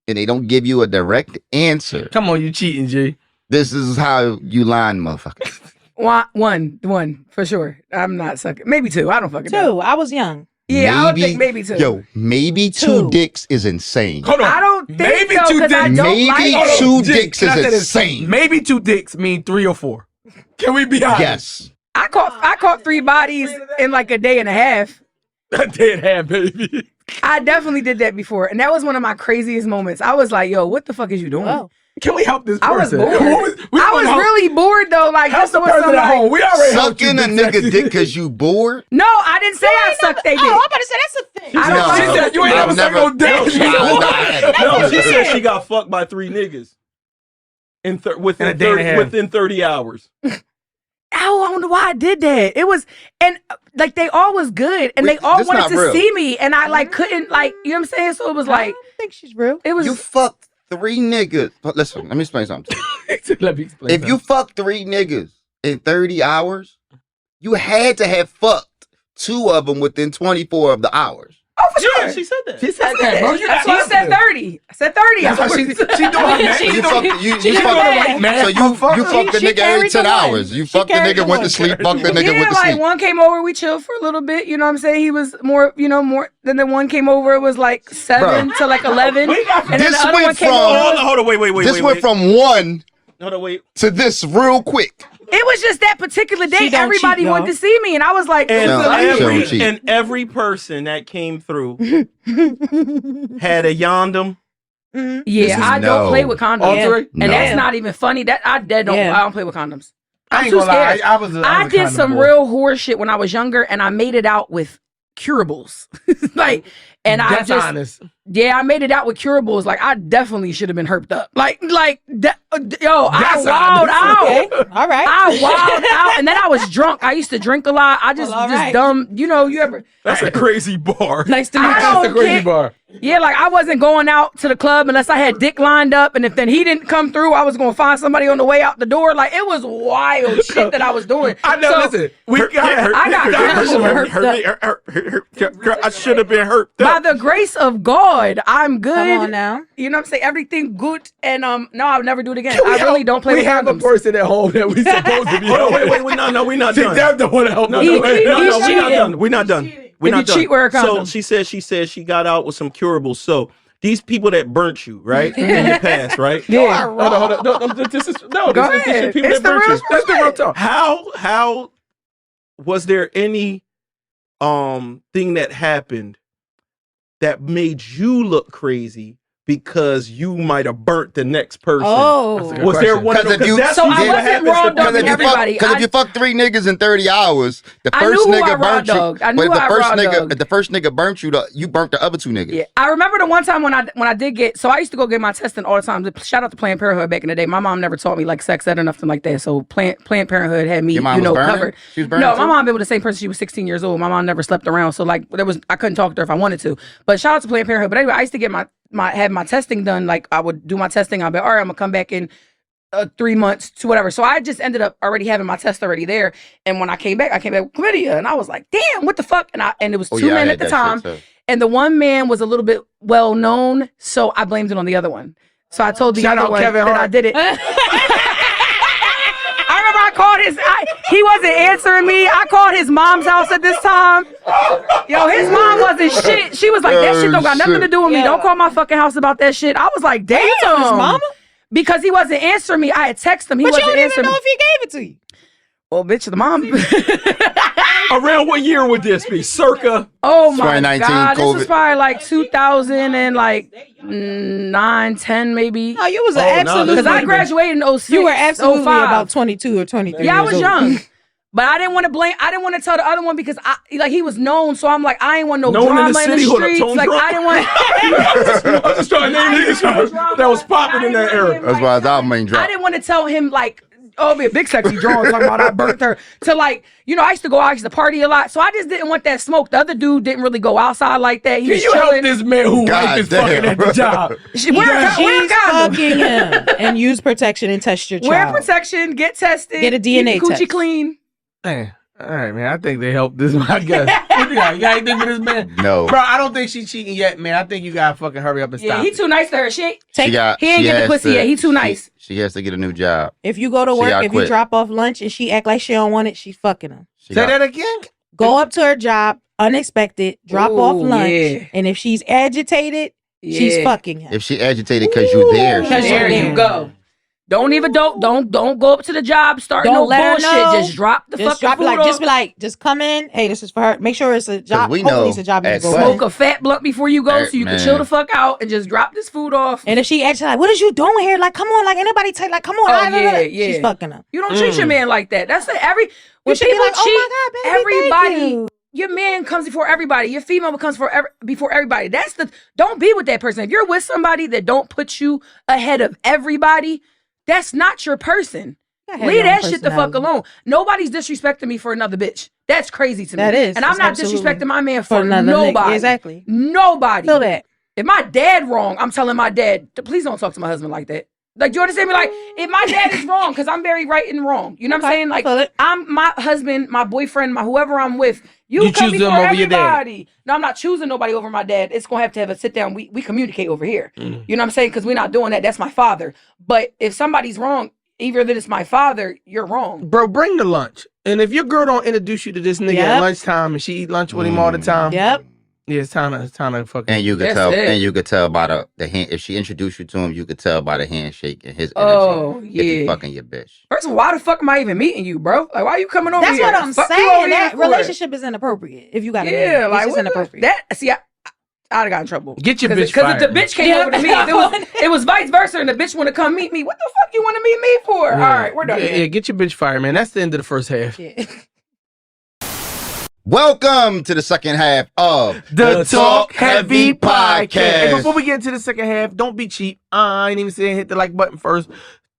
and they don't give you a direct answer, Come on, you cheating, G. this is how you lying, motherfucker. One for sure. I'm not sucking. Maybe 2. I don't fucking know. 2. I was young. Yeah, I don't think maybe 2. Yo, maybe 2 dicks is insane. Hold on. I don't think Maybe so, 2 'cause I dicks. don't Maybe like it. 2 G, dicks can I is say this? insane. Maybe 2 dicks mean 3 or 4. Can we be honest? Yes. I caught 3 bodies in like a day and a half. A dead hand, baby. I definitely did that before, and that was one of my craziest moments. I was like, "Yo, what the fuck is you doing?" Whoa. Can we help this I was person? bored. We I wanna was help- really bored though. Like, help this the was person at home. We already helped you, Sucking a Big nigga Sexy. dick because you bored? no, I didn't say I sucked they dick. Oh, I'm about to say that's a thing. I don't She know. said you ain't I've never sucked never- no dick. no, she said she got fucked by 3 niggas In a day and a half. within 30 hours. Ow, I wonder why I did that. It was, and like they all was good, and they all This wanted not to real. see me, and I like couldn't like, you know what I'm saying? So it was I like, don't think she's real. it was. You fucked 3 niggas. But listen, let me explain something to you. Let me explain. If you fucked 3 niggas in 30 hours, you had to have fucked 2 of them within 24 of the hours. oh, for sure. Yeah, she said that. she said that, bro. You That's why I said 30. I said 30. That's why she doing So you fucked, you She fucked, doing right, man. so you fucked the She nigga every carried 10 the one. hours. You She fucked the carried nigga, the went one. to sleep, fucked the nigga, Yeah, went to like sleep. one came over, we chilled for a little bit. You know what I'm saying? He was more, more. Then the one came over, it was like 7 to like 11. We got- And then This the other went one came from- over. Hold on, wait. This went from 1 Hold on, wait. to this real quick. It was just that particular day. She don't Everybody cheat, wanted y'all. to see me, and I was like, And, No, she don't cheat. every person that came through had a yondom. Mhm. yeah, I don't no. play with condoms. Audrey? And that's No. not even funny. That I don't play with condoms. I I'm ain't too gonna lie. scared. I was I did some real horror shit when I was younger, and I made it out with curables. like, And I That's just, honest. yeah, I made it out with curables. Like, I definitely should have been herped up. Yo, I That's wowed honest. out. Okay. All right. I wowed out. And then I was drunk. I used to drink a lot. I just, Well, all just right. dumb, you know, you ever. That's a crazy bar. Nice to meet I you. don't That's the crazy care. bar. Yeah, like I wasn't going out to the club unless I had dick lined up, and if then he didn't come through, I was gonna find somebody on the way out the door. Like it was wild shit that I was doing. I know. So, Listen, we got. I got I should have been hurt. by the grace of God, I'm good. Come on now. You know what I'm saying? Everything good, and no, I'll never do it again. I really don't play We with have a condoms. person at home that we supposed to be. Hold on, wait, no, we're not See, done. that's the one that helped No, me. no, He- no, he's we're not cheating. done. We're not done. We're If not you done. cheat, wear a So condom. she said she got out with some curables. So these people that burnt you, right, in your past, right? Yeah. Hold on. No, this is Go this is ahead. people It's that the burnt real you. That's the real talk. How was there any thing that happened that made you look crazy because you might have burnt the next person? Oh. Good Was there question. one of 'Cause those? if you- That's So I usually what wasn't happens to raw people. dogging Because everybody. if you fuck 3 niggas in 30 hours, the I first knew who I nigga raw burnt you. dogged. I But knew if the I first raw nigga, dogged. if the first nigga burnt you, you burnt the other 2 niggas. Yeah, I remember the one time when I did get. So I used to go get my testing all the time. Shout out to Planned Parenthood back in the day. My mom never taught me like sex ed or nothing like that. So Planned Parenthood had me, Your mom you know, was burning? covered. She was burning No, my too? mom been with the same person. She was 16 years old. My mom never slept around. So like I couldn't talk to her if I wanted to. But shout out to Planned Parenthood. But anyway, I used to get have my testing done. Like I would do my testing. I'd be all right. I'm gonna come back in 3 months to whatever. So I just ended up already having my test already there. And when I came back with chlamydia, and I was like, damn, what the fuck? And it was 2 I men had at the that time. shit, too. And the one man was a little bit well known, so I blamed it on the other one. So I told the Shout other out one Kevin that Hart. I did it. I remember I called he wasn't answering me. I called his mom's house at this time. Yo, his mom wasn't shit. She was like, that shit don't got nothing shit. to do with me. Yeah. Don't call my fucking house about that shit. I was like, damn. You told his mama? Because he wasn't answering me. I had texted him. He But you wasn't don't even answering know me. if he gave it to you. Well, bitch, the mom. Around what year would this be? Circa? Oh my 2019 God. This was COVID. probably like 2009, 10 maybe. No, you was Oh, no, absolutely. Because I graduated in 06. You were absolutely 05. about 22 or 23. Yeah, I was years old. young. But I didn't want to blame. I didn't want to tell the other one because he was known. So I'm like, I ain't want no Known in the drama in the city, hold up, streets. Tone Like Drunk? I didn't want. I'm just trying to name niggas that was popping in that era. That's why his album ain't I dropped. didn't want to tell him like, oh, be a big sexy drawing talking about I burnt her. To like, you know, I used to go out, I used to party a lot. So I just didn't want that smoke. The other dude didn't really go outside like that. He Can was you help chilling. this man who God wife is damn. fucking at the job? Wear a She's condom. fucking him and use protection and test your Wear child. protection. Get tested. Get a DNA keep your Coochie test. clean. Man, all right, man. I think they helped this. I guess. What you got? You got anything for this man? No. Bro, I don't think she's cheating yet, man. I think you gotta fucking hurry up and Yeah, stop. he too nice to her. She ain't He ain't get the pussy yet. He too nice. She has to get a new job. If you go to She work, gotta if you quit. drop off lunch and she act like she don't want it, she's fucking him. She Say got- that again. Go up to her job, unexpected, drop off Ooh, lunch, yeah. and if she's agitated, she's Yeah. fucking him. If she agitated because you there, Because she's there fucking you you. go. Don't go up to the job starting Don't no let her bullshit. know. Just drop the Just fucking drop it food like, off. just be like, just come in. Hey, this is for her. Make sure it's a job. we Hopefully know it's a job you at can go Quest- Smoke in. a fat blunt before you go Hey, so you man. can chill the fuck out and just drop this food off. And if she acts like, what is you doing here? Like, come on, like anybody take, like, come on. Oh, yeah, yeah. She's fucking him. You don't treat your man like that. That's it. When should be people like, cheat, oh my God, baby, everybody, thank you. your man comes before everybody. Your female comes before everybody. Don't be with that person. If you're with somebody that don't put you ahead of everybody, that's not your person. gotta have Leave your own that shit the fuck personality. alone. Nobody's disrespecting me for another bitch. That's crazy to me. That is. And I'm That's not absolutely disrespecting my man for for another nobody. nigga. Exactly. Nobody. Feel that. If my dad wrong, I'm telling my dad, please don't talk to my husband like that. Like, do you understand me? Like, if my dad is wrong, because I'm very right and wrong. You know what I'm Okay, saying? Like, feel it. I'm my husband, my boyfriend, my whoever I'm with. You You come choose them before over your dad. everybody. No, I'm not choosing nobody over my dad. It's going to have a sit down. We communicate over here. Mm. You know what I'm saying? Because we're not doing that. That's my father. But if somebody's wrong, either that it's my father, you're wrong. Bro, bring the lunch. And if your girl don't introduce you to this nigga Yep. at lunchtime and she eat lunch with him all the time, Yep. yeah, it's time to fucking. And you could That's tell, it. and you could tell by the hand. If she introduced you to him, you could tell by the handshake and his energy. Oh, If he yeah. fucking your bitch. First of all, why the fuck am I even meeting you, bro? Like, why are you coming over That's here? what I'm Fuck you over saying. here That for? relationship is inappropriate. If you got a man. Yeah, It's like just what inappropriate. That see, I'd have got in trouble. Get your bitch Because if fired, the bitch came Yeah. over to me, it was vice versa, and the bitch want to come meet me. What the fuck you want to meet me for? Yeah. All right, we're done. Yeah, get your bitch fired, man. That's the end of the first half. Yeah. Welcome to the second half of The Talk Heavy Podcast. Podcast. And before we get into the second half, don't be cheap. I ain't even saying hit the like button first.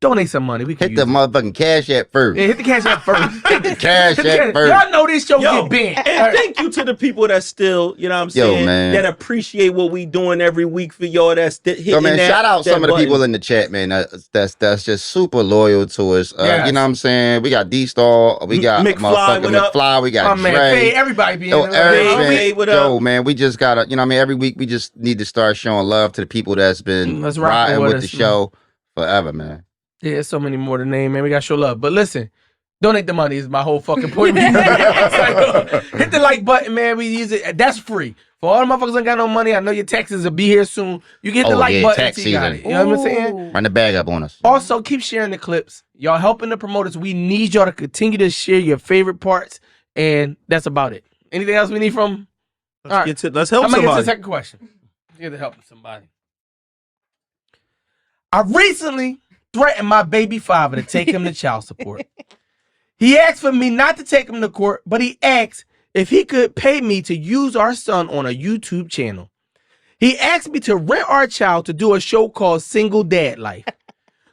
Donate some money. We can Hit the use it. motherfucking cash app first. Yeah, hit the cash app first. Hit the cash Hit the app first. Y'all know this show Yo, get banned. and thank you to the people that still, you know what I'm saying, man. that appreciate what we doing every week for y'all. That's hitting Yo, man, that, shout out that some of the button. people in the chat, man. That's just super loyal to us. Yes. You know what I'm saying? We got D-Star. We got McFly, motherfucking what up? McFly. We got My man, Dre. Faye, everybody being Yo, in Eric, there. man. Hey, what Yo, up? man, we just gotta, you know what I mean? Every week we just need to start showing love to the people that's been Let's rock riding with with the us, show forever, man. Yeah, there's so many more to name, man. We got to show love. But listen, donate the money is my whole fucking point. Hit the like button, man. We use it. That's free. For all the motherfuckers that got no money, I know your taxes will be here soon. You get the Oh, like yeah, button tax till you got season. it. You know what I'm saying? Run the bag up on us. Also, keep sharing the clips. Y'all helping the promoters. We need y'all to continue to share your favorite parts. And that's about it. Anything else we need from? All right. Let's help I'm going to get to the somebody. second question. Get to helping somebody. I recently threatened my baby father to take him to child support. He asked for me not to take him to court, but he asked if he could pay me to use our son on a YouTube channel. He asked me to rent our child to do a show called Single Dad Life.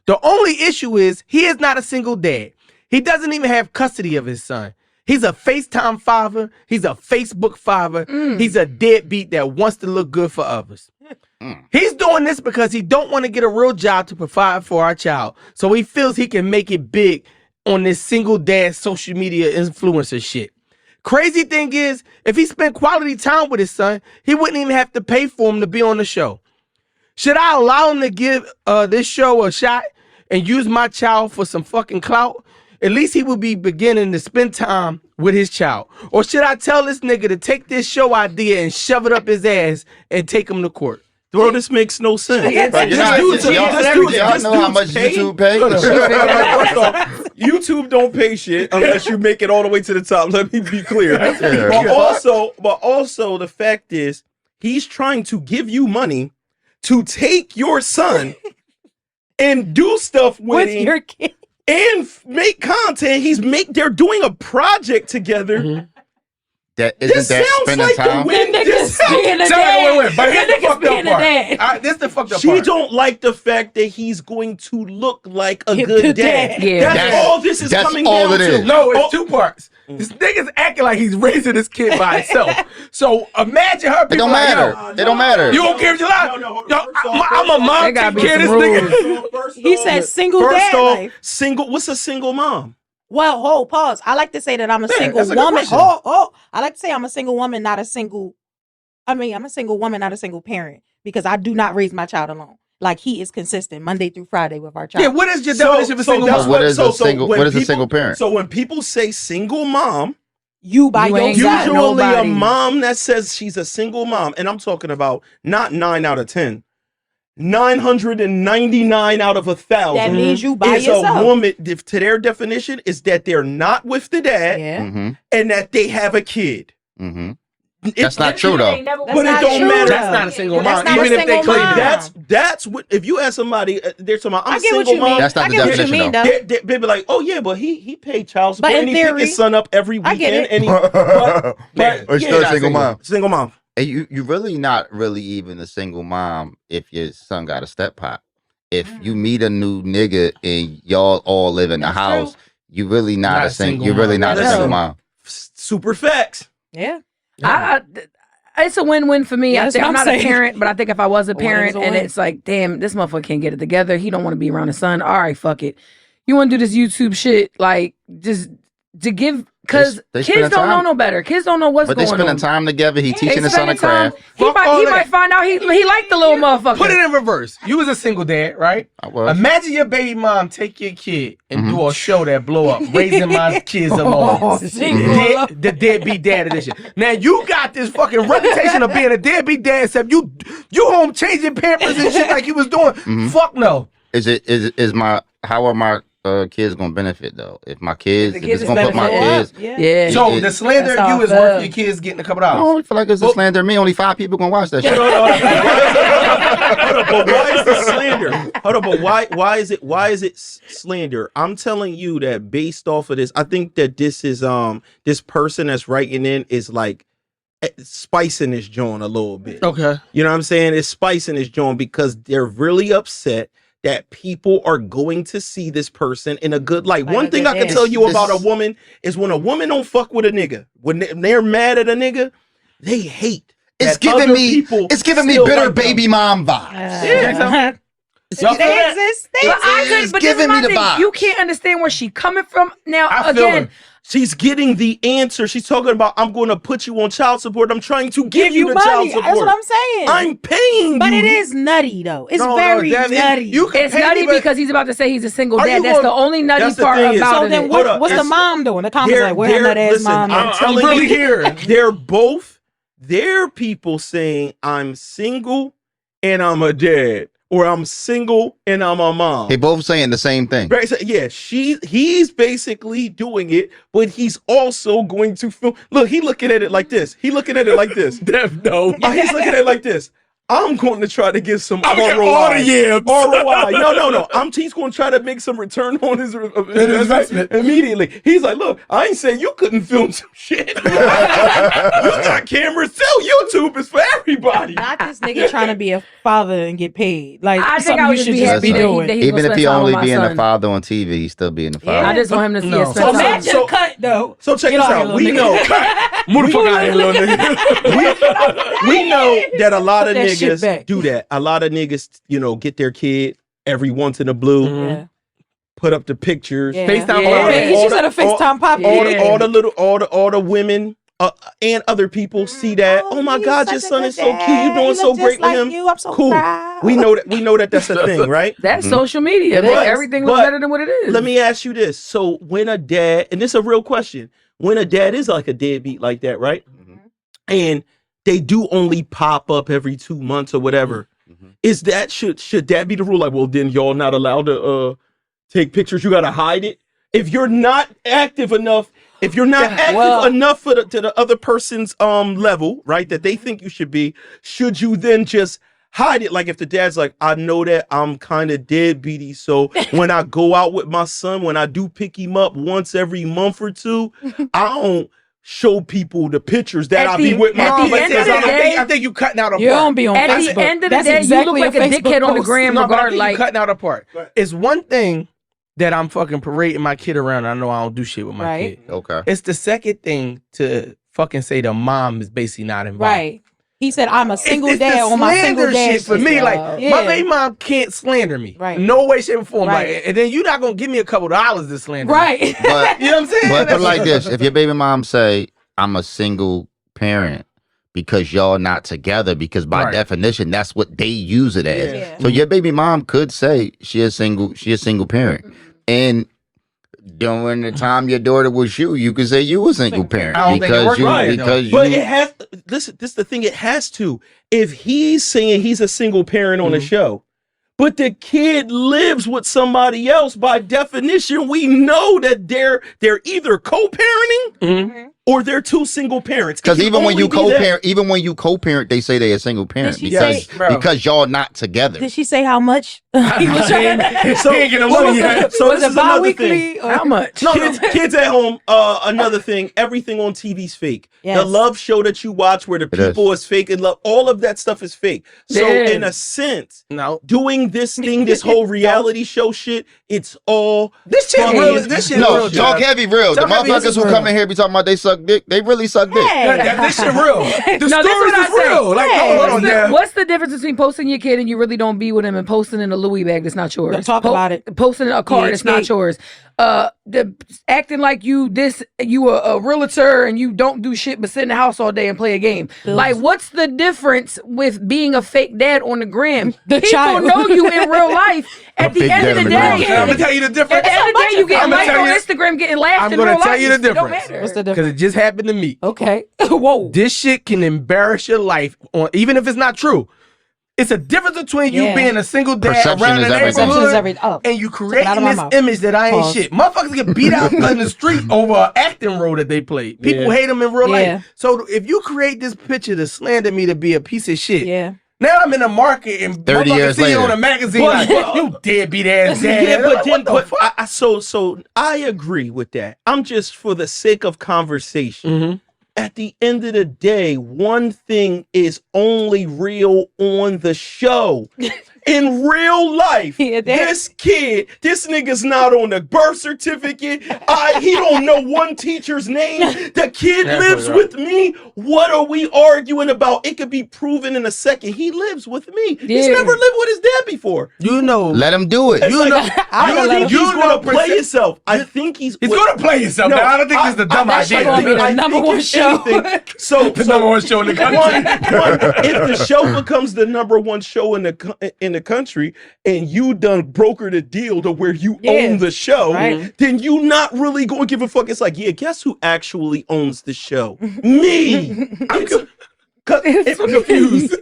The only issue is he is not a single dad. He doesn't even have custody of his son. He's a FaceTime father. He's a Facebook father. He's a deadbeat that wants to look good for others. He's doing this because he don't want to get a real job to provide for our child. So he feels he can make it big on this single dad social media influencer shit. Crazy thing is, if he spent quality time with his son, he wouldn't even have to pay for him to be on the show. Should I allow him to give this show a shot and use my child for some fucking clout? At least he will be beginning to spend time with his child. Or should I tell this nigga to take this show idea and shove it up his ass and take him to court? Bro, this makes no sense. Bro, This y'all dude's- y'all this know how much dude's paid. YouTube pay? First off, YouTube don't pay shit unless you make it all the way to the top. Let me be clear. But also the fact is, he's trying to give you money to take your son and do stuff with With him your kid. and make content. They're doing a project together. That This isn't that sounds spending like time? the win. Niggas This being a Tell me, dad. wait. But here's the Niggas fucked up being a part. dad. This the fucked up She part. don't like the fact that he's going to look like a Him good to dad. dad. Yeah. That's all this is That's coming all down it to. is. No, it's two parts. This nigga's acting like he's raising his kid by himself. So imagine her It people don't like, matter. yo, It don't matter. you don't care if you lie? No, Yo, first off, I'm a mom There gotta taking be care of some this rules. nigga. He said single First dad off, life. single. What's a single mom? Well, hold, pause. I like to say that I'm a single that's a good woman. question. I like to say I'm a single woman, not a single. I'm a single woman, not a single parent, because I do not raise my child alone. Like, he is consistent Monday through Friday with our child. Yeah, what is your definition of a single that's mom? What is a so single- when what is a people- single parent? So when people say single mom, You by You ain't yourself. got usually a nobody. mom that says she's a single mom, and I'm talking about not 9 out of 10, 999 out of 1,000. That means you by is yourself. a woman. To their definition, is that they're not with the dad Yeah. Mm-hmm. and that they have a kid. Mm-hmm. It- That's not true though. That's But it not don't true, matter. though. That's not a single That's mom, not a even if they single claim mom. that. That's what if you ask somebody, they're talking about, I'm I a get what single you mom. mean. That's not I the get what you definition, mean, though. though. They'd be like, oh yeah, but he paid child But support in and he picked theory, his son up every I get weekend it. and he but Or still a single mom. Single mom. And you really not really even a single mom if your son got a step pop. If you meet a new nigga and y'all all live in the That's house, true. you really not, Not a a single. single You're really mom. not a That's single true. mom. Super facts. Yeah. It's a win-win for me. Yeah, I that's think what I'm I'm not saying. a parent, but I think if I was a A win is parent a and win. it's like, damn, this motherfucker can't get it together. He don't want to be around his son. All right, fuck it. You want to do this YouTube shit, like, just to give, because They kids spending don't know time. no better. Kids don't know what's But they going spending on. time together. He They teaching his son a spending time. craft. He Fuck might, all he that. might find out he liked the little motherfucker. Put it in reverse. You was a single dad, right? I was. Imagine your baby mom take your kid and Mhm. do a show that blow up, raising my kids alone. Oh, The deadbeat dad edition. Now you got this fucking reputation of being a deadbeat dad, except you home changing pampers and shit like you was doing. Mhm. Fuck no. How are my kids gonna benefit though? If my kids, The if kids it's is gonna put my kids, Yeah. Yeah. So it- the slander that's of how you I is worth feel. your kids getting a couple I dollars. don't feel like it's a slander to me. Only 5 people gonna watch that shit. but why is this slander? Hold on, but why is it slander? I'm telling you that based off of this, I think that this is this person that's writing in is like spicing this joint a little bit. Okay. You know what I'm saying? It's spicing this joint because they're really upset that people are going to see this person in a good light. Like one thing I can tell you about a woman is when a woman don't fuck with a nigga, when they're mad at a nigga, they hate. It's giving me bitter like baby mom vibes. They exist. But this is my thing. You can't understand where she coming from. Now, again, she's getting the answer. She's talking about, I'm going to put you on child support. I'm trying to give you the money. Child support. That's what I'm saying. I'm paying but you. It is nutty, though. It's very nutty. It's nutty because he's about to say he's a single dad. That's the only nutty part about it. So then what's the mom doing? The comments like, where her nut ass mom? I'm telling you here. They're people saying, I'm single and I'm a dad. Or I'm single and I'm a mom. They both saying the same thing. Yeah, he's basically doing it, but he's also going to film. Look, he looking at it like this. He looking at it like this. No. He's looking at it like this. I'm going to try to get some ROI. ROI. No. He's going to try to make some return on his investment immediately. He's like, look, I ain't saying you couldn't film some shit. You got cameras too. YouTube is for everybody. Not this nigga trying to be a father and get paid. Like, I think I would just be doing. Even if he only being a father on TV, he's still being a father. I just want him to see a So imagine a cut, though. So check this out. We know. Move the fuck out of here, little nigga. We know that a lot of niggas back. do that. A lot of niggas, get their kid every once in a blue, Yeah. put up the pictures. FaceTime. She said a FaceTime pop. All the women and other people see that. Oh my God, your son is so cute. You doing so great with him. I'm so cool. proud. We know that that's a thing, right? That's social media. Everything was better than what it is. Let me ask you this. So when a dad, and this is a real question, when a dad is like a deadbeat like that, right? And they do only pop up every 2 months or whatever. Is that should that be the rule? Like, well, then y'all not allowed to take pictures. You got to hide it. If you're not active enough, enough for to the other person's level, right, that they think you should be, should you then just hide it? Like if the dad's like, I know that I'm kind of deadbeaty, so when I go out with my son, when I do pick him up once every month or two, I don't show people the pictures that I be with my kids. I think you cutting out a part. You don't be on At Facebook. the end of the That's day, exactly you look like a dickhead on the gram No, but I regardless. think Like, you cutting out a part. It's one thing that I'm fucking parading my kid around. I know I don't do shit with my kid. Okay. It's the second thing to fucking say the mom is basically not involved. Right. He said, I'm a single It's dad the on my single slander dad shit for me. Like, my baby mom can't slander me. Right. No way, shape, or form. Right. Like, and then you're not going to give me a couple $2 to slander me. Right. But, You know what I'm saying? but put it like this. If your baby mom say, I'm a single parent because y'all not together, because by definition, that's what they use it as. Yeah. So your baby mom could say she a single parent. And during the time your daughter was you could say you a single parent. I don't think it works right, But it has, listen, this is the thing, it has to. If he's saying he's a single parent on a show, but the kid lives with somebody else, by definition, we know that they're either co-parenting or they're two single parents. Because even when you co-parent, they say they're a single parent because y'all not together. Did she say how much he was trying? So Was this it is another bi-weekly? thing. Or how much? Kids at home, another thing, everything on TV's fake. Yes. The love show that you watch where the people is fake and love, all of that stuff is fake. So in a sense, doing this thing, this whole reality show shit, it's all this shit real. This shit real. Talk heavy real. The motherfuckers who come in here be talking about they suck dick, they really suck dick. This shit real. The No, stories is real. Like, hold on now. What's the difference between posting your kid and you really don't be with him and posting in a Louis bag that's not yours? Talk about it. Posting in a car that's not yours. Acting like you a realtor and you don't do shit but sit in the house all day and play a game. Like, what's the difference with being a fake dad on the gram? People know you in real life. At the end of the day, I'm gonna tell you the difference. At the end of the day, you getting liked on Instagram, getting laughed in real life. I'm gonna tell you the It don't difference. matter. What's the Because difference? it just happened to me. Okay. Whoa. This shit can embarrass your life, even if it's not true. It's a difference between you being a single dad Perception around is the everything. neighborhood and you creating this image that I ain't shit. Motherfuckers get beat out in the street over an acting role that they played. People hate them in real life. So if you create this picture to slander me to be a piece of shit, Now I'm in the market and 30 years see you later. on a magazine like, you deadbeat ass dad. Yeah, Like, but what the fuck? so I agree with that. I'm just for the sake of conversation. Mhm. At the end of the day, one thing is only real on the show. In real life, Yeah, this nigga's not on the birth certificate. He don't know one teacher's name. The kid That's lives right. with me. What are we arguing about? It could be proven in a second. He lives with me. He's Yeah. never lived with his dad before. You know, Let him do it. you know, I think you he's know gonna play percent- himself. I think he's gonna play himself. No, now, I don't think it's the dumb I- idea. gonna be the number one show. So, The number one show in the country. if the show becomes the number one show in the country, and you done brokered a deal to where you own the show, Right. then you not really gonna give a fuck. It's like, yeah, guess who actually owns the show? Me. I'm confused.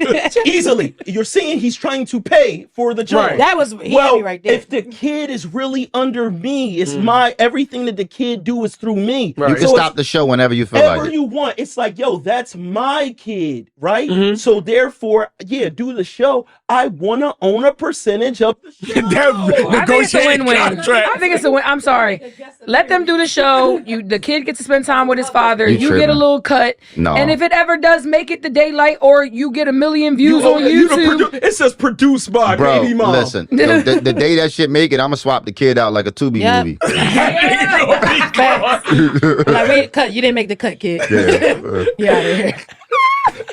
Easily. You're saying he's trying to pay for the job. Right. That was he had Well, me right there. if the kid is really under me, it's everything that the kid do is through me. Right. You can So stop the show whenever you feel whatever like it. you want. It's like, yo, that's my kid, right? Mhm. So therefore, yeah, do the show. I want to own a percentage of the show. I think it's a win-win. contract. I think it's a win. I'm sorry. Let them do the show. The kid gets to spend time with his father. You You get a tripping. little cut. No. And if it ever does make it to daylight, or you get 1 million views on YouTube, It says produced by Bro, Baby Mom. listen. The day that shit make it, I'm gonna swap the kid out like a Tubi Yep. movie. Like, wait, cut. You didn't make the cut, kid. Yeah. Yeah, out of here.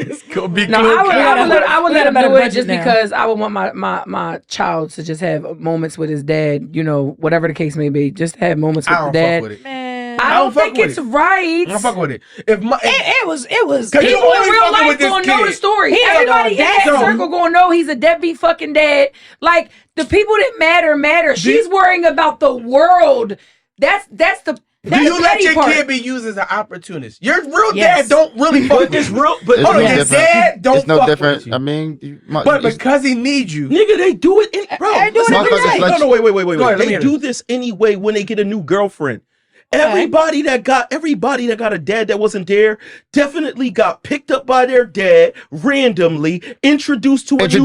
It's gonna be no, clear I would cut. let him better do it budget just now. because I would want my child to just have moments with his dad. You know, whatever the case may be, just have moments with I the don't dad. fuck with it. Man, I I don't don't fuck think with it's it. right. I don't fuck with it. If my it was. Cause you People only in real fucking life with this gonna know kid. the story. He ain't Everybody in no that dad. circle gonna know he's a deadbeat fucking dad. Like the people that matter. She's worrying about the world. That's the do you let petty your part. kid be used as an opportunist? Your real Yes. dad don't really fuck with It's you. real, but It's Hold on, no your different. dad don't It's no fuck different. with you. I mean, But because he needs you, nigga, they do it. Bro, I do it listen, every listen, day. No, wait. Go ahead, let me They hear do this anyway when they get a new girlfriend. Everybody that got a dad that wasn't there definitely got picked up by their dad randomly, introduced to a new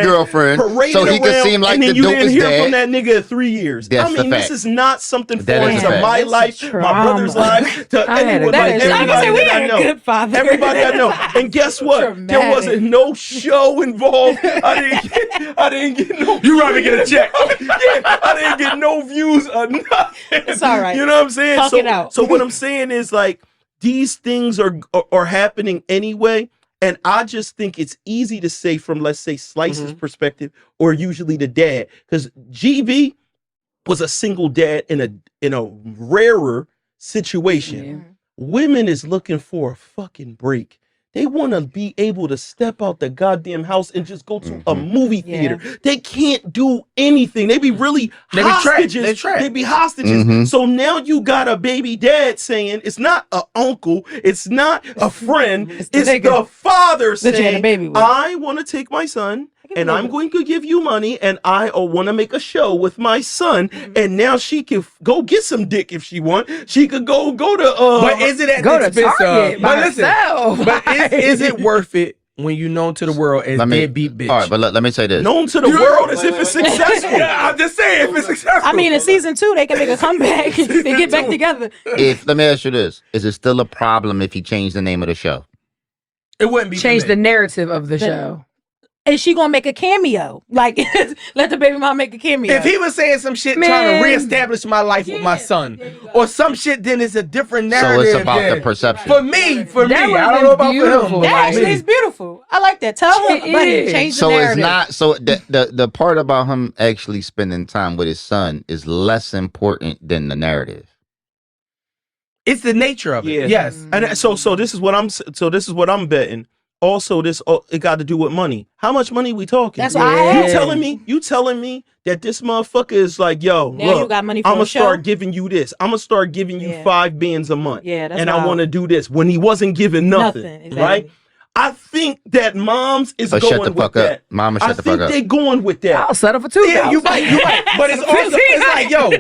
girlfriend, paraded so he could around, seem like and then the you didn't dopest hear dad. from that nigga in 3 years. That's I mean, a this fact. is not something That foreign is a to fact. my That's life, my trauma. brother's life, to I had a anyone. dad Like that I was gonna say, everybody we that I had a know. good father. Everybody I know. And guess what? There Traumatic. wasn't no show involved. I didn't get no. you rather get a check. I didn't get no views or nothing. It's all right. You know what I'm saying? Talk it out. So what I'm saying is like these things are happening anyway. And I just think it's easy to say from, let's say, Slice's perspective, or usually the dad, because GB was a single dad in a rarer situation. Yeah. Women is looking for a fucking break. They want to be able to step out the goddamn house and just go to a movie theater. They can't do anything. They be really They be trapped. hostages. They trapped. They be hostages. So now you got a baby dad saying it's not an uncle, it's not a friend, it's the the nigga father that you had a saying, baby with. I want to take my son and I'm going to give you money and I want to make a show with my son. And now she can go get some dick if she want. She could go to But is it at Go the to expense Target of? by But listen, herself. but is it worth it when you known to the world as deadbeat bitch? All right, but let me say this. known to the world as if it's successful? Yeah, I'm just saying if it's successful. I mean, in season 2, they can make a comeback. They get back together. Let me ask you this: is it still a problem if he changed the name of the show? it wouldn't be Change for the me. narrative of the show. And she gonna make a cameo. Like, let the baby mom make a cameo. If he was saying some shit Man. trying to reestablish my life with my son, or some shit, then it's a different So narrative. it's about the than- perception. For me, That I don't know about for beautiful. him. that Like, actually is beautiful. I like that. Tell him, It buddy, is. change the So narrative. it's not. So the part about him actually spending time with his son is less important than the narrative. It's the nature of it. Yeah. Yes. And so this is what I'm betting. Also, it got to do with money. How much money we talking? That's what I You asked. telling me that this motherfucker is like, yo, Now look, you got money for I'm a gonna show? start giving you this. I'm gonna start giving you Yeah. 5 bands a month. Yeah, that's and I wild. want to do this when he wasn't giving nothing, Exactly. right? I think that moms is So going shut the with fuck up. that. Mama, shut the fuck I think up. they going with that. I'll settle for $2. Yeah, you might. But it's also it's like, yo,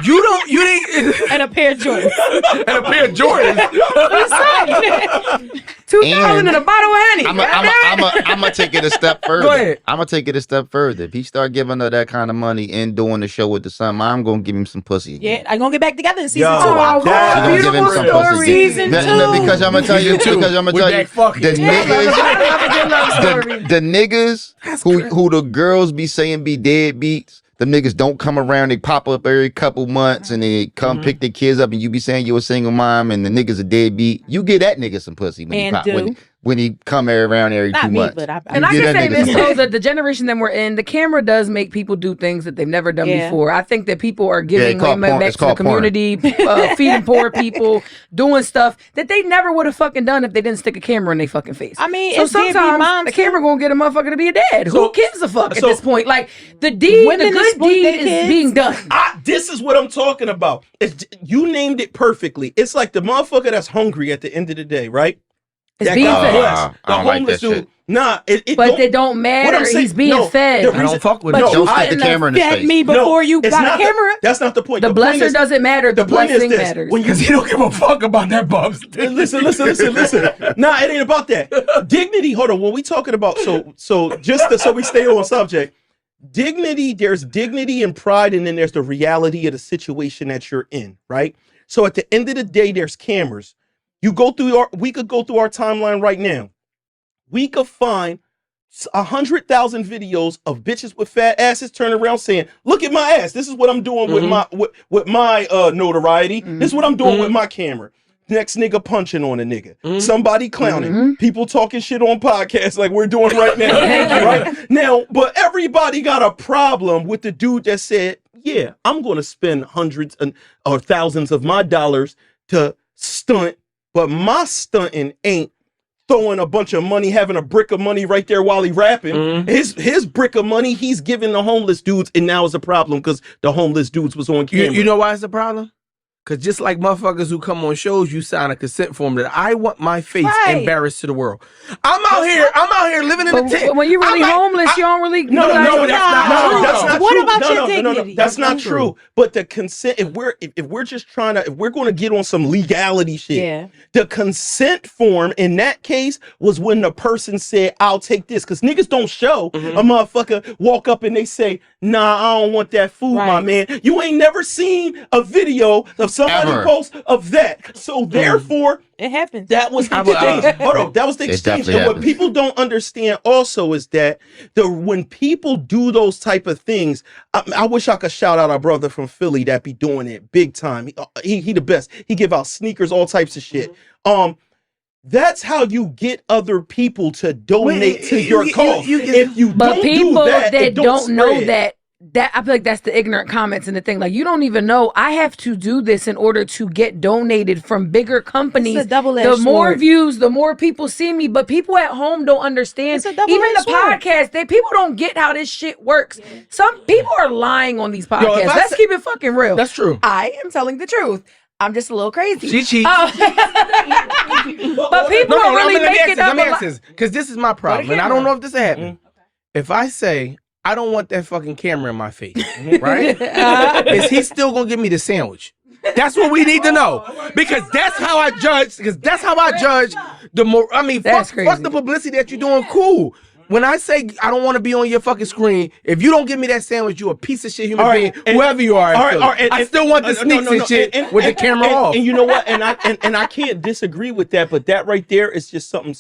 You didn't. And a pair of Jordans. And a pair of Jordans. 2,000 and a bottle of honey. I'm gonna take it a step further. Go ahead. I'm gonna take it a step further. If he start giving her that kind of money and doing the show with the son, I'm gonna give him some pussy again. Yeah, I'm gonna get back together in season Yo, 2. Oh, She gonna give him some pussy again. Season No, 2. because I'm gonna tell you. Season 2. Because I'm gonna We tell you. back fucking. The story. niggas, the niggas who the girls be saying be deadbeats. The niggas don't come around. They pop up every couple months and they come pick their kids up, and you be saying you a single mom and the niggas a deadbeat. You get that nigga some pussy when And he pop, when he come around every Not 2 me, months. but I And I You can get say that this, nigga though, some- that the generation that we're in, the camera does make people do things that they've never done Yeah. before. I think that people are giving it's called way porn. back It's to the called porn. community, feeding poor people, doing stuff that they never would have fucking done if they didn't stick a camera in their fucking face. I mean, so it's deadbeat sometimes moms, the camera gonna get a motherfucker to be a dad. So- Who gives a fuck at so- this point? Like, the deed, Women the good exploit deed their is kids. being done. This is what I'm talking about. You named it perfectly. It's like the motherfucker that's hungry at the end of the day, right? It's That being got fed. blessed. The I don't like homeless that dude. shit. Nah, it But don't, they don't matter. what I'm saying- He's being no, fed. the I don't fuck with But it. you Don't stick the shouldn't camera in his have fed face. me before you it's got a not camera. That's not the point. The point blesser is- doesn't matter. The point is blessing this. matters. When you Because he don't give a fuck about that bumps. listen. Nah, it ain't about that. Dignity. Hold on. When we talking about so we stay on subject. Dignity. There's dignity and pride, and then there's the reality of the situation that you're in. Right. So at the end of the day, there's cameras. We could go through our timeline right now. We could find 100,000 videos of bitches with fat asses turning around saying, "Look at my ass. This is what I'm doing with my notoriety. This is what I'm doing with my camera." Next nigga punching on a nigga. Somebody clowning. People talking shit on podcasts like we're doing right now. Right now, but everybody got a problem with the dude that said, "Yeah, I'm going to spend hundreds or thousands of my dollars to stunt, but my stunting ain't throwing a bunch of money, having a brick of money right there while he rapping. His brick of money, he's giving the homeless dudes, and now it's a problem because the homeless dudes was on camera. You know why it's a problem? Because just like motherfuckers who come on shows, you sign a consent form that I want my face Right. embarrassed to the world. I'm out here living in a tent. But when you're really homeless, you don't really. No, that's not true. That's not What true. about your No, dignity? that's not true. But the consent, if we're just trying to, if we're going to get on some legality shit, Yeah. the consent form in that case was when the person said, "I'll take this," because niggas don't show a motherfucker walk up and they say, "Nah, I don't want that food, my Right. man." You ain't never seen a video of somebody Ever. post of that, so therefore. It happens. That was the exchange. Hold on, that was the It exchange. definitely And what happens. people don't understand also is that when people do those type of things, I wish I could shout out our brother from Philly that be doing it big time. He the best. He give out sneakers, all types of shit. That's how you get other people to donate to your cause. If you But don't people do that, that it don't know spread. that I feel like that's the ignorant comments and the thing. Like, you don't even know I have to do this in order to get donated from bigger companies. It's a double-edged The more sword. views, the more people see me. But people at home don't understand. It's a Even double-edged the sword. podcast, people don't get how this shit works. Some people are lying on these podcasts. if I Let's say- keep it fucking real. That's true. I am telling the truth. I'm just a little crazy. She cheats. But people are really making up. Let me answer this, because this is my problem, and I don't know if this will happen. If I say I don't want that fucking camera in my face, right? Is he still gonna give me the sandwich? That's what we need to know, because that's how I judge. Because that's how I judge the more. I mean, That's fuck crazy. the publicity that you're doing. Cool. When I say I don't want to be on your fucking screen, if you don't give me that sandwich, you a piece of shit human All being, right, and- whoever you are. all right, I still want the sneaks and shit with the camera off. And you know what? And I can't disagree with that, but that right there is just something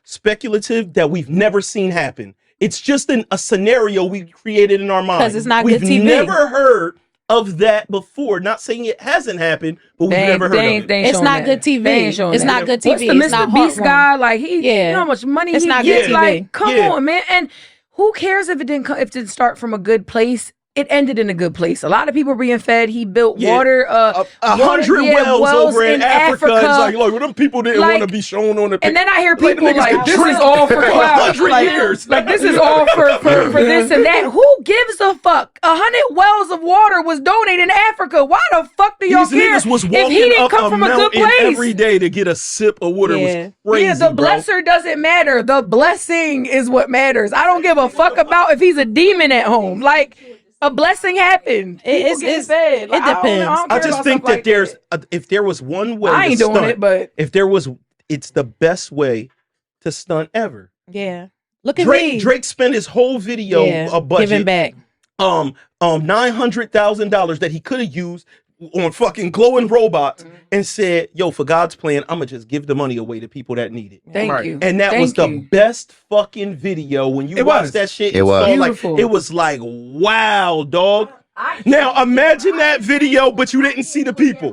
speculative that we've never seen happen. It's just a scenario we created in our mind. 'Cause it's not we've good TV. never heard of that before. Not saying it hasn't happened, but we've never heard of it. It's not good TV. It's not good TV. What's the It's not Mr. Beast heartwarming. guy? Like, you know how much money It's he not gets? good Like, TV. come Yeah. on, man. And who cares if it didn't start from a good place? It ended in a good place. A lot of people were being fed. He built water, 100 wells over in Africa. It's like, Like, well, them people didn't want to be shown on the and then I hear Like, the people niggas like, get this tricked is all for for clout. 100 Like, years. like, this is all for this and that. Who gives a fuck? 100 wells of water was donated in Africa. Why the fuck do y'all These care niggas was if walking he didn't up come a from a good mountain place? every day to get a sip of water. Yeah. It was crazy, Yeah, the bro. blesser doesn't matter. The blessing is what matters. I don't give a fuck about if he's a demon at home. Like, A blessing happened. It depends. I just think that there's if there was one way I ain't to doing stunt, it, but if there was, it's the best way to stunt ever. Yeah. Look at me. Drake spent his whole video budget giving back. $900,000 that he could have used on fucking glowing robots and said, yo, for God's plan, I'm gonna just give the money away to people that need it. Thank you. And that was the best fucking video. When you watch that shit, it was beautiful. It was like, wow, dog. Now imagine that video, but you didn't see the people.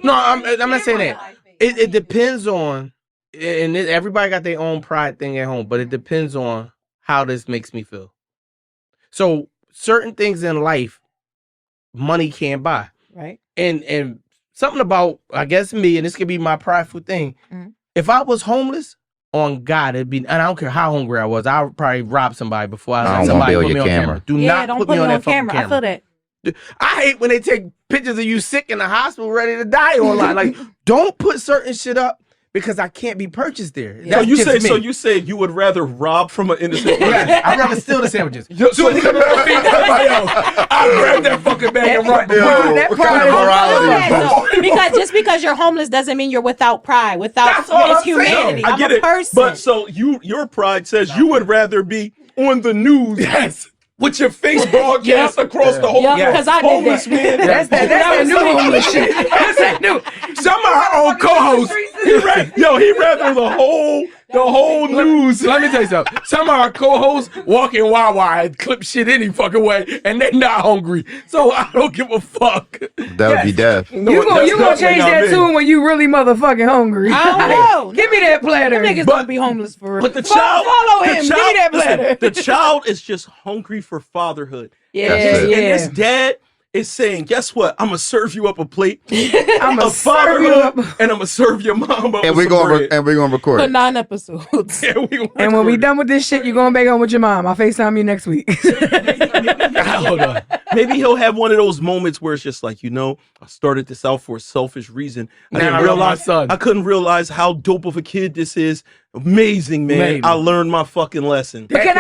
No, I'm not saying that. It depends on, and everybody got their own pride thing at home, but it depends on how this makes me feel. So certain things in life, money can't buy. Right. And something about, I guess, me, and this could be my prideful thing. If I was homeless, on God, it'd be, and I don't care how hungry I was, I would probably rob somebody before I let somebody put me on camera. Do not don't put me on that fucking camera. I feel that. I hate when they take pictures of you sick in the hospital, ready to die online. Like, don't put certain shit up because I can't be purchased there. So you say you would rather rob from an innocent person? Yeah, I'd rather steal the sandwiches. So we can feed everybody else. I'll grab that fucking bag and run. Because just because you're homeless doesn't mean you're without pride, without humanity. I get I'm a it. person. But so your pride says you would rather be on the news. Yes. With your face broadcast across the whole because I did homeless man. That's that new homeless shit. That's that new. Some of our old co-hosts. He rather the whole news. Let me tell you something. Some of our co-hosts walk in Wawa and clip shit any fucking way, and they not hungry. So I don't give a fuck. That would be death. You gonna change that tune when you really motherfucking hungry. I don't know. Give me that platter. Them niggas don't be homeless for real. But the child, follow him. Give me that platter. The child is just hungry for fatherhood. Yeah. And his dad is saying, guess what? I'm gonna serve you up a plate I'm of fatherhood, and I'm gonna serve your mom up And with we're some bread. gonna record For it. 9 episodes. Yeah, And when we done with this shit, you going back home with your mom. I'll FaceTime you next week. Hold on. Maybe he'll have one of those moments where it's just like, I started this out for a selfish reason. I couldn't realize how dope of a kid this is. Amazing, man. Maybe. I learned my fucking lesson. But can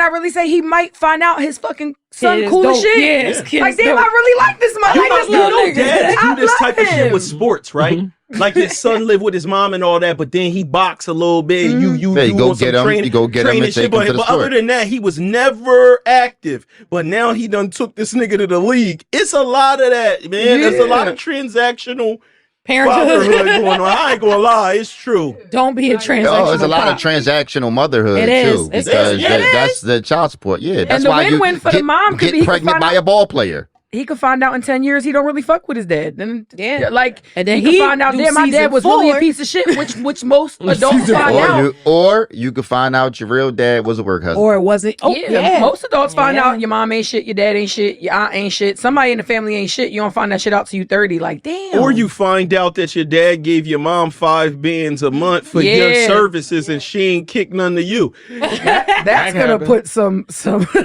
I really say he might find out his fucking son Kid cool is as dope. shit? Yeah, this kid Like, is damn, dope. I really like this man. I like this little nigga. Dads I do this love type of shit him. with sports, right? Like his son lived with his mom and all that, but then he box a little bit. You go on some get him. training- You go get him training and shit, take him to the but other sport. than that, he was never active. But now he done took this nigga to the league. It's a lot of that, man. There's a lot of transactional fatherhood Parenthood. going on. I ain't gonna lie, it's true. Don't be a transactional. Oh, there's a lot of pop. transactional motherhood It is. too, It's- because it is. that's the child support. Yeah, that's the why win-win you for the mom could get be he could pregnant find by out- a ball player. He could find out in 10 years he don't really fuck with his dad. Then And then he could find out do damn, my dad season was really a 4. piece of shit, which most adults find out. Or you could find out your real dad was a work husband. Or it wasn't. Oh, yeah. Most adults find Yeah. out your mom ain't shit, your dad ain't shit, your aunt ain't shit. Somebody in the family ain't shit. You don't find that shit out till you 30. Like, damn. Or you find out that your dad gave your mom $5 a month for your services and she ain't kicked none to you. That's gonna put some.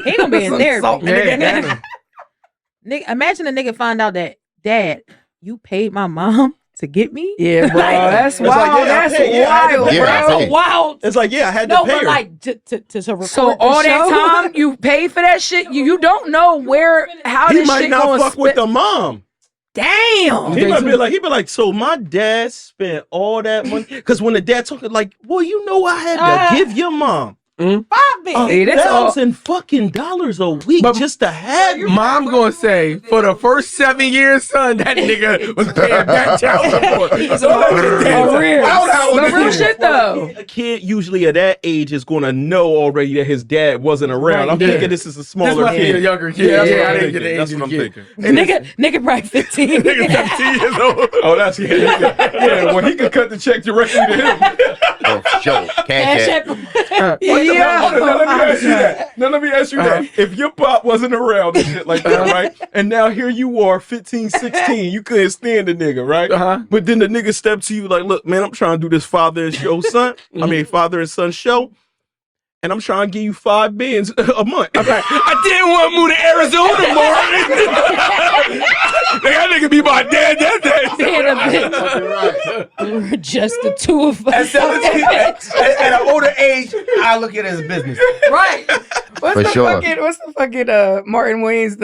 He gonna be in some therapy. salt in it. Nigga, imagine a nigga find out that, Dad, you paid my mom to get me? Yeah, bro. That's like, wild. yeah, I That's paid- yeah, I had to wild, pay bro. her. Yeah, I That's paid. wild. It's like, yeah, I had No, to pay but her. like to record So all the that show? time you paid for that shit, you don't know how He this might shit not going fuck with the mom. Damn. He be like, so my dad spent all that money. Because when the dad talking, like, well, I had to give your mom $5 billion. Hey, that's all. $1,000 a week just to have you. Mom gonna say, for the first 7 years, son, that nigga was paying that child support. For real. But real shit though. A kid usually at that age is going to know already that his dad wasn't around. I'm thinking this is a This smaller must be a kid. younger kid. Yeah, That's why I that's didn't get the age That's of what the I'm kid. thinking. Nigga probably 15. Nigga 15 years old. Oh, that's yeah. Well, he could cut the check directly to him. Oh, sure. Cash Cash app. Now let me ask you that. If your pop wasn't around and shit like that, right? And now here you are, 15, 16, you couldn't stand the nigga, right? But then the nigga stepped to you like, look, man, I'm trying to do this father and son show. And I'm trying to give you $5 billion a month. I'm like, I didn't want to move to Arizona more. That nigga be my dad that day. We're just the two of us. At 17, at an older age, I look at it as business. Right. What's For the sure. fucking Martin Wayne's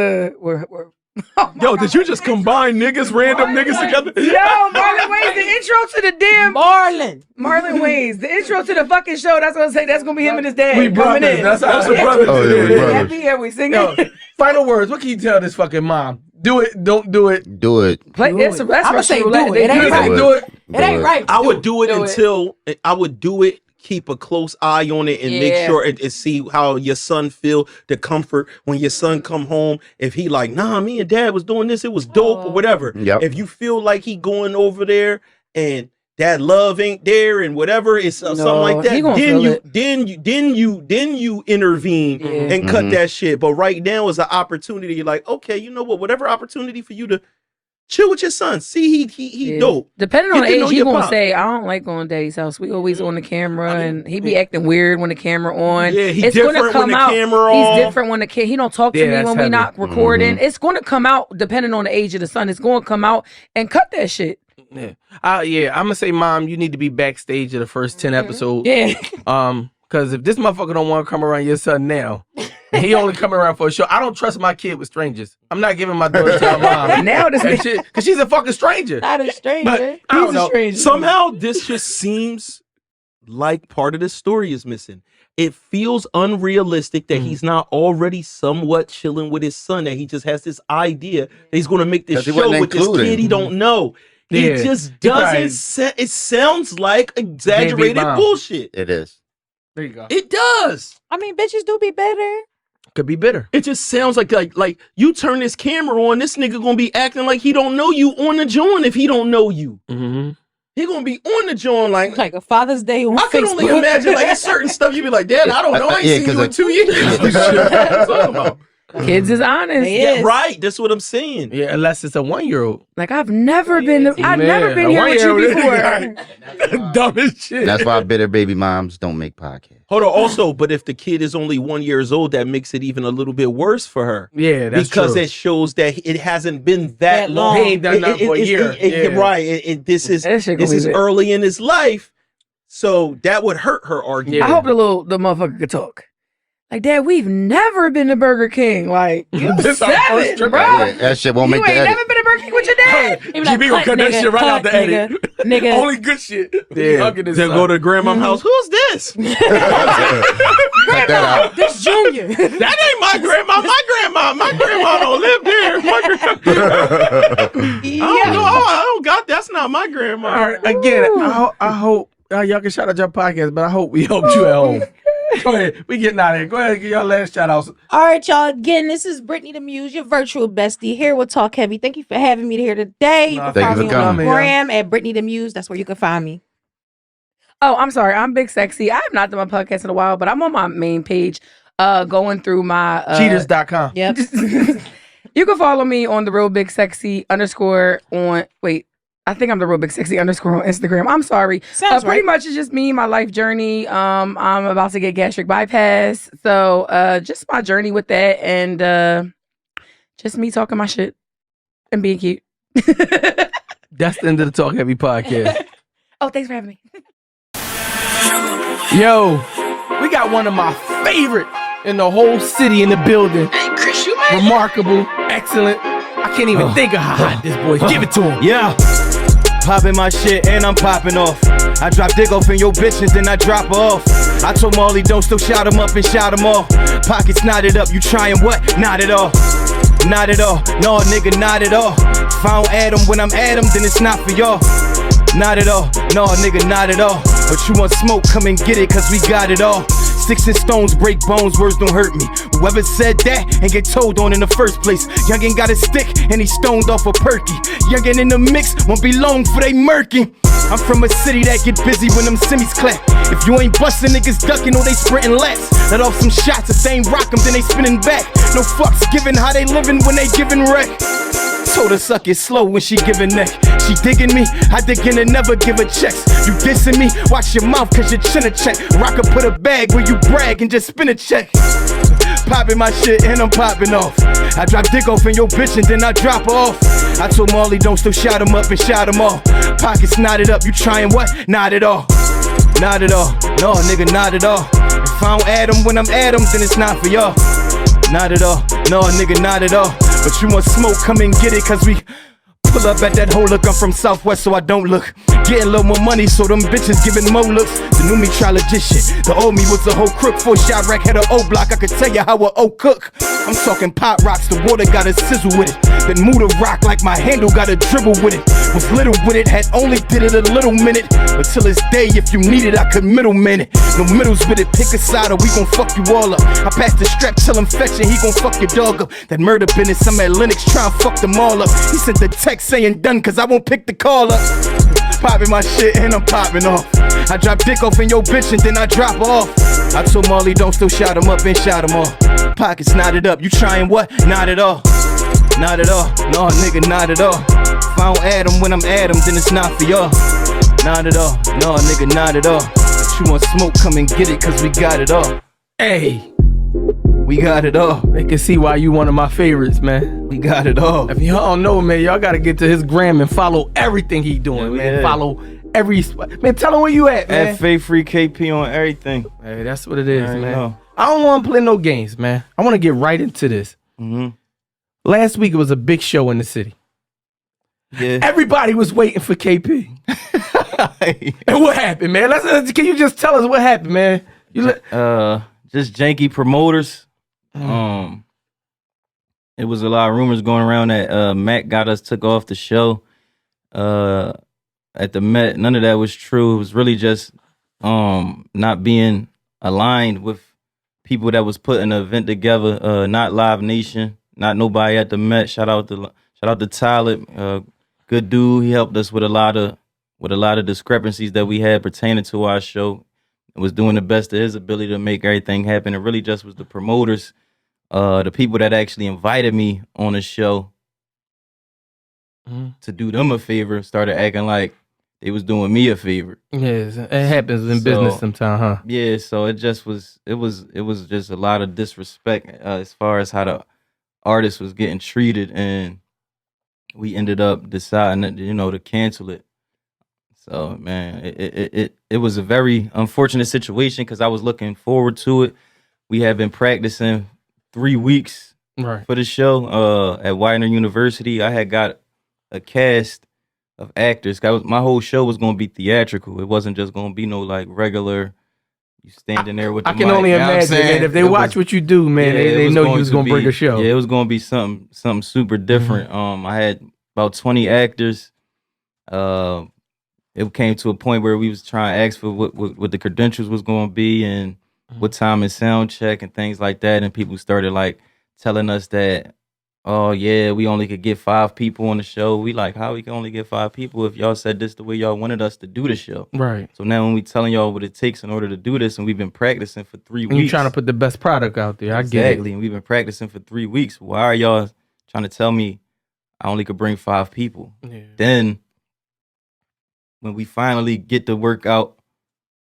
Yo, did you just combine niggas, random niggas together? Yo, Marlon Wayne's the intro to the damn Marlon. Marlon Wayne's the intro to the fucking show. That's what I'm saying. That's gonna be him and his dad We coming brothers. in. That's That's the brothers. Oh, yeah, we brothers. Happy, yeah, we singing. Yo, final words. What can you tell this fucking mom? Do it. Don't do it. Do it. Play, that's I'ma Russian say roulette. do it. It ain't Do right. it. Do it. It ain't right. I would do it Do it. until I would do it. Keep a close eye on it and make Yeah. sure and see how your son feel, the comfort when your son come home. If he like, nah, me and dad was doing this, it was dope or whatever. Yep. If you feel like he going over there and that love ain't there and whatever, it's something like that. he gonna Then feel you, it. then you intervene Yeah. and cut that shit. But right now is an opportunity. You're like, okay, you know what? Whatever opportunity for you to chill with your son. See, he Yeah. dope. Depending on Get the to know age, he your gonna pop. say, I don't like going to daddy's house. We always on the camera, I mean, and he be acting weird when the camera on. Yeah, he it's different gonna come when the out. camera He's off. different when he don't talk to Yeah, me that's when we heavy. not recording. It's gonna come out depending on the age of the son. It's gonna come out and cut that shit. Yeah. I'm gonna say, Mom, you need to be backstage of the first 10 episodes. Yeah. Because if this motherfucker don't want to come around your son now, and he only coming around for a show, I don't trust my kid with strangers. I'm not giving my daughter to her mom. Now this That shit, because she's a fucking stranger. Not a stranger. But I don't know. Somehow this just seems like part of the story is missing. It feels unrealistic that he's not already somewhat chilling with his son, that he just has this idea that he's going to make this 'Cause he show wasn't with this included. kid he don't know. Yeah. It just He probably- doesn't it sounds like exaggerated Baby mom. bullshit. It is. There you go. It does. I mean, bitches do be better. Could be bitter. It just sounds like you turn this camera on, this nigga gonna be acting like he don't know you on the joint if he don't know you. Mm-hmm. He gonna be on the joint Like a Father's Day on I can Facebook. only imagine like it's certain stuff you be like, Dad, I don't know. I ain't Yeah, seen 'cause you in like- 2 years. What you talking about? Kids is honest. They Yeah, is. right. That's what I'm saying. Yeah, unless it's a 1-year-old. Like I've never been here with you before. Dumb as shit. That's why bitter baby moms don't make podcasts. Hold on. Also, but if the kid is only 1 year old, that makes it even a little bit worse for her. Yeah, that's because true. it shows that it hasn't been that That long. long. He ain't done nothing for a year. Yeah. Right. This is That shit gonna this be is lit. early in his life, so that would hurt her argument. Yeah. I hope the motherfucker could talk. Like, Dad, we've never been to Burger King. Like, you This our first 7, trip bro. out. Yeah, that shit won't You make the ain't edit. never been to Burger King with your dad. He be GB gonna cut that nigga, shit right out the edit. Nigga. Only good shit. He Yeah. hugging his Then son. go to grandma's house. Who's this? Cut that out. This Junior. That ain't my grandma. My grandma. My grandma don't live there. My grandma. I don't know. I don't got. That's not my grandma. All right, again, I hope y'all can shout out your podcast, but I hope we helped you at home. Go ahead. We getting out of here. Go ahead and get your last shout outs. All right, y'all. Again, this is Brittany the Muse, your virtual bestie, here with Talk Heavy. Thank you for having me here today. You Nah, can thank find you me for on coming. Instagram at Brittany the Muse. That's where you can find me. Oh, I'm sorry. I'm Big Sexy. I have not done my podcast in a while, but I'm on my main page going through my... Cheaters.com. Yep. You can follow me on the Real Big Sexy _ on... Wait. I think I'm the Real Big Sexy _ on Instagram. I'm sorry. Sounds Pretty right. much it's just me, my life journey. I'm about to get gastric bypass. So just my journey with that and just me talking my shit and being cute. That's the end of the Talk Heavy podcast. Oh, thanks for having me. Yo, we got one of my favorite in the whole city in the building. Remarkable, excellent. I can't even think of how hot this boy is. Give it to him. Yeah, popping my shit and I'm popping off. I drop dick off in your bitch and then I drop her off. I told Marley don't still shout him up and shout him off. Pockets knotted up, you trying what? Not at all. Not at all. No, nigga, not at all. If I don't add him when I'm at him, then it's not for y'all. Not at all. No, nigga, not at all. But you want smoke, come and get it, cause we got it all. Sticks and stones break bones, words don't hurt me. Whoever said that and get told on in the first place. Youngin' got a stick and he stoned off a perky. Youngin' in the mix won't be long for they murking. I'm from a city that get busy when them semis clap. If you ain't bustin', niggas duckin' or they sprinting laps. Let off some shots, if they ain't rock 'em, then they spinning back. No fucks given how they livin' when they giving wreck. Told her suck it slow when she giving neck. She digging me, I dig in and never give her checks. You dissing me, watch your mouth cause your chin a check. Rock put a bag where you brag and just spin a check. Popping my shit and I'm popping off. I drop dick off in your bitch and then I drop her off. I told Marley don't still shout him up and shout him off. Pockets knotted up, you trying what? Not at all. Not at all. No, nigga, not at all. If If I don't add them when I'm at them, then it's not for y'all. Not at all, no nigga, not at all. But you want smoke, come and get it, cause we pull up at that whole look. I'm from Southwest, so I don't look. Getting a little more money, so them bitches giving more looks. The new me try legit shit. The old me was a whole crook. 4-shot rack had an O block. I could tell you how a O cook. I'm talking pot rocks, the water got a sizzle with it. Then move the rock like my handle got a dribble with it. Was little with it, had only did it a little minute. But till this day, if you need it, I could middleman it. No middles with it, pick a side or we gon' fuck you all up. I pass the strap till I'm fetching, he gon' fuck your dog up. That murder business, I'm at Linux trying to fuck them all up. He sent the text saying done, cause I won't pick the call up. Popping my shit and I'm popping off. I drop dick off in your bitch and then I drop her off. I told Marley don't still shout him up and shout him off. Pockets knotted up, you trying what? Not at all. Not at all, no nigga, not at all. If I don't add them when I'm at them, then it's not for y'all. Not at all, no nigga, not at all. If you want smoke, come and get it, cause we got it all. Hey, we got it all. they can see why you one of my favorites, man. We got it all. If y'all don't know, man, y'all gotta get to his gram and follow everything he doing, man. Yeah. Follow every man. Tell him where you at, man. At Faith Free KP on everything. Hey, that's what it is, I man. know. I don't want to play no games, man. I want to get right into this. Mm-hmm. Last week it was a big show in the city. Yeah. Everybody was waiting for KP. And what happened, man? Can you just tell us what happened, man? Just janky promoters. It was a lot of rumors going around that Mac got us took off the show at the Met. None of that was true. It was really just not being aligned with people that was putting the event together. Not Live Nation, not nobody at the Met. Shout out to Tyler, good dude. He helped us with a lot of discrepancies that we had pertaining to our show. Was doing the best of his ability to make everything happen. It really just was the promoters, the people that actually invited me on the show to do them a favor, started acting like they was doing me a favor. Yes, it happens in business sometimes, huh? Yeah, so it was just a lot of disrespect as far as how the artist was getting treated, and we ended up deciding that, to cancel it. So man, it was a very unfortunate situation because I was looking forward to it. We had been practicing 3 weeks for the show at Widener University. I had got a cast of actors. My whole show was going to be theatrical. It wasn't just going to be no like regular. You standing there with the mic. I can only imagine, man. If they watch what you do, man, they know you was going to bring a show. Yeah, it was going to be something super different. I had about 20 actors. It came to a point where we was trying to ask for what the credentials was going to be and what time and sound check and things like that. And people started like telling us that, oh yeah, we only could get 5 people on the show. We like, how we can only get 5 people if y'all said this the way y'all wanted us to do the show? Right. So now when we telling y'all what it takes in order to do this, and we've been practicing for 3 weeks. And you trying to put the best product out there. I get it. Exactly. And we've been practicing for 3 weeks. Why are y'all trying to tell me I only could bring 5 people? Yeah. Then when we finally get to work out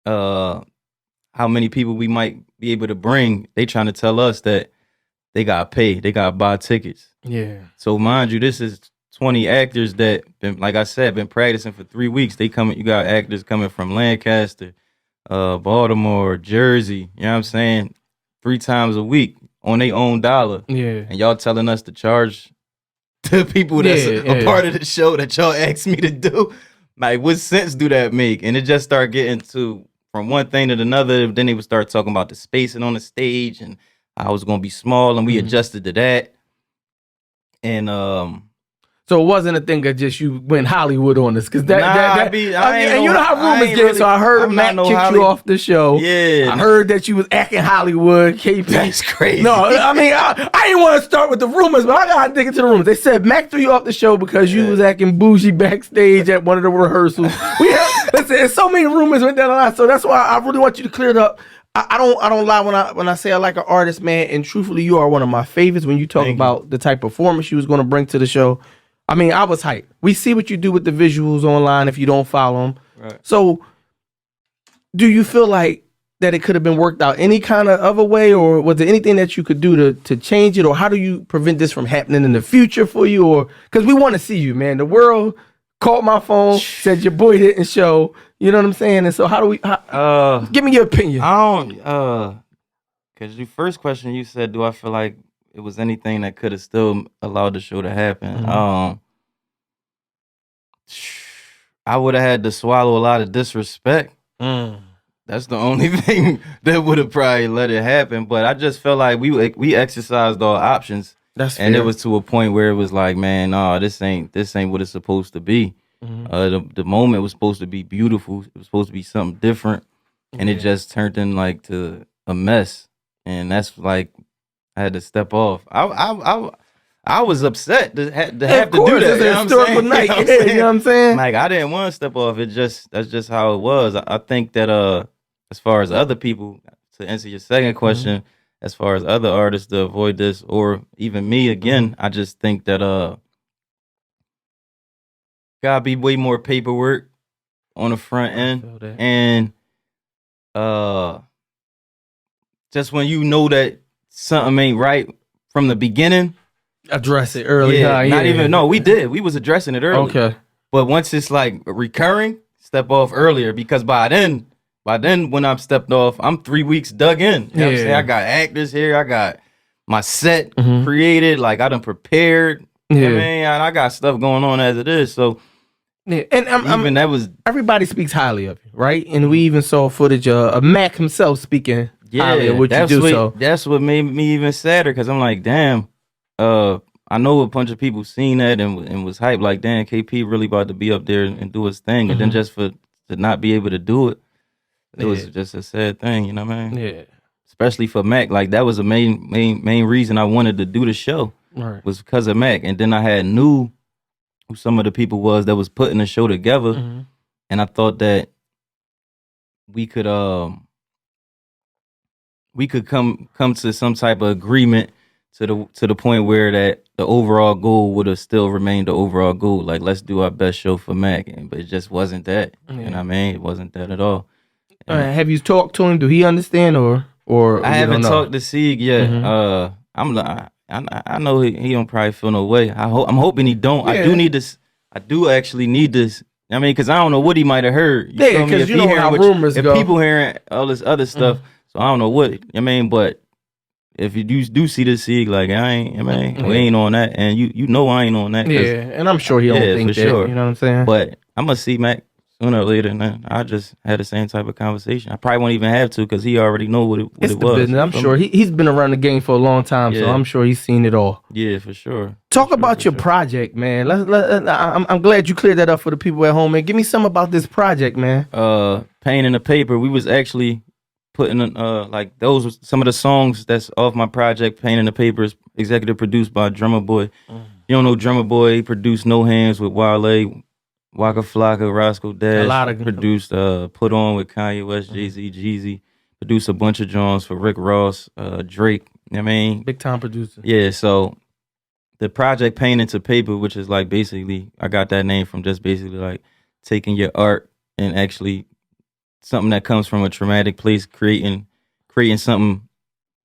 how many people we might be able to bring, they trying to tell us that they got to pay, they got to buy tickets. Yeah. So mind you, this is 20 actors that been, like I said, been practicing for 3 weeks. You got actors coming from Lancaster, Baltimore, Jersey, you know what I'm saying? 3 times a week on their own dollar. Yeah. And y'all telling us to charge the people that's a part of the show that y'all asked me to do. Like, what sense do that make? And it just started getting to from one thing to another. Then they would start talking about the spacing on the stage and I was gonna be small, and we adjusted to that. And so it wasn't a thing of just you went Hollywood on us, because and you know how rumors get. So I heard Matt kicked you off the show. Yeah, I heard that you was acting Hollywood. KP, that's crazy. No, I mean I didn't want to start with the rumors, but I gotta dig into the rumors. They said Mac threw you off the show because you was acting bougie backstage at one of the rehearsals. Listen, there's so many rumors went down the line, so that's why I really want you to clear it up. I don't lie when I say I like an artist, man. And truthfully, you are one of my favorites when you talk about the type of performance you was going to bring to the show. I mean, I was hyped. We see what you do with the visuals online if you don't follow them. Right. So, do you feel like that it could have been worked out any kind of other way, or was there anything that you could do to change it, or how do you prevent this from happening in the future for you? Or because we want to see you, man. The world called my phone, said your boy didn't show. You know what I'm saying? And so how do we? Give me your opinion. I don't, because your first question you said, do I feel like it was anything that could have still allowed the show to happen? I would have had to swallow a lot of disrespect. That's the only thing that would have probably let it happen. But I just felt like we exercised all options. And it was to a point where it was like, man, no, this ain't what it's supposed to be. The moment was supposed to be beautiful. It was supposed to be something different, and it just turned in like to a mess. And that's like I had to step off. I was upset to have to do that. It's a historical night. You know what I'm saying? Like I didn't want to step off. That's just how it was. I think that as far as other people, to answer your second question, as far as other artists to avoid this, or even me again, I just think that gotta be way more paperwork on the front end, and just when you know that something ain't right from the beginning, address it early. We was addressing it early. Okay, but once it's like recurring, step off earlier, because by then when I'm stepped off, I'm 3 weeks dug in. You know what I'm saying? I got actors here, I got my set created, like I done prepared. You know what I mean? I got stuff going on as it is. So and that was everybody speaks highly of you, right? And we even saw footage of Mac himself speaking highly of what you do. So that's what made me even sadder, because I'm like, damn, I know a bunch of people seen that and was hyped, like, damn, KP really about to be up there and do his thing, and then just to not be able to do it, it was just a sad thing, you know what I mean? Yeah. Especially for Mac, like that was the main reason I wanted to do the show, was because of Mac, and then I had knew who some of the people was that was putting the show together, and I thought that we could come to some type of agreement to the point where that the overall goal would have still remained the overall goal. Like, let's do our best show for Mac, but it just wasn't that. You know what I mean? It wasn't that at all. Have you talked to him? Do he understand or I haven't talked to Sig yet. I know he don't probably feel no way. I'm hoping he don't. Yeah. I do actually need this. I mean, because I don't know what he might have heard. Because you know how rumors go. If people hearing all this other stuff, so I don't know what. I mean, but if you do see this Sig, like we ain't on that, and you know I ain't on that. Yeah, and I'm sure he don't think that. Sure. You know what I'm saying? But I'm gonna see Mac sooner or later, and then I just had the same type of conversation. I probably won't even have to, because he already know what it was. Business. I'm sure he's been around the game for a long time, so I'm sure he's seen it all. Yeah, for sure. Talk about your project, man. I'm glad you cleared that up for the people at home, man. Give me some about this project, man. Pain in the Paper. We was actually putting like those were some of the songs that's off my project. Pain in the Paper is executive produced by Drummer Boy. You don't know Drummer Boy? He produced No Hands with Wale, Waka Flocka, Roscoe Dash. A lot of produced Put On with Kanye West, Jay-Z, Jeezy. Produced a bunch of Johns for Rick Ross, Drake. You know what I mean? Big time producer. Yeah, so the project Pain into Paper, which is like basically, I got that name from just basically like taking your art and actually something that comes from a traumatic place, creating something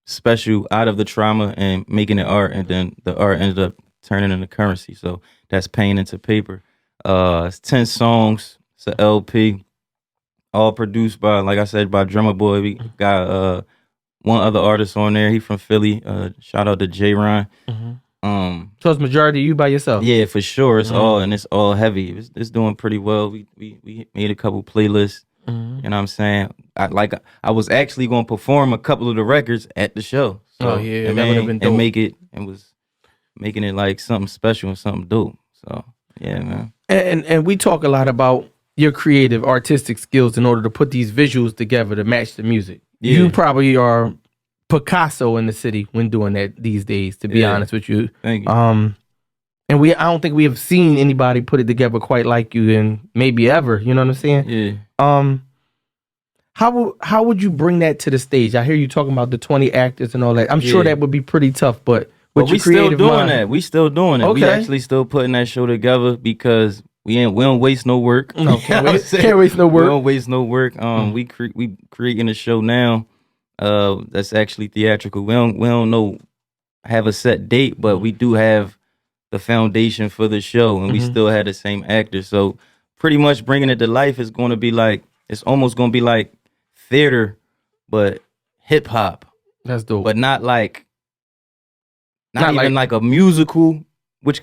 special out of the trauma and making it art, and then the art ended up turning into currency. So that's Pain into Paper. It's 10 songs. It's an LP, all produced by, like I said, by Drummer Boy. We got one other artist on there. He from Philly. Shout out to J. Ron. So it's majority you by yourself? Yeah, for sure. It's all heavy. It's doing pretty well. We made a couple playlists. You know what I'm saying? I was actually going to perform a couple of the records at the show. So, that would have been dope. And make it, and was making it like something special and something dope. So yeah, man. And we talk a lot about your creative, artistic skills in order to put these visuals together to match the music. Yeah. You probably are Picasso in the city when doing that these days, to be honest with you. Thank you. And I don't think we have seen anybody put it together quite like you, and maybe ever. You know what I'm saying? Yeah. How would you bring that to the stage? I hear you talking about the 20 actors and all that. I'm sure that would be pretty tough, but we still doing that. We still doing it. Okay. We actually still putting that show together because we don't waste no work. No, can't waste no work. We don't waste no work. We creating a show now. That's actually theatrical. We don't have a set date, but we do have the foundation for the show, and we still had the same actors. So pretty much bringing it to life is going to be like, it's almost going to be like theater, but hip hop. That's dope. But not even like a musical, which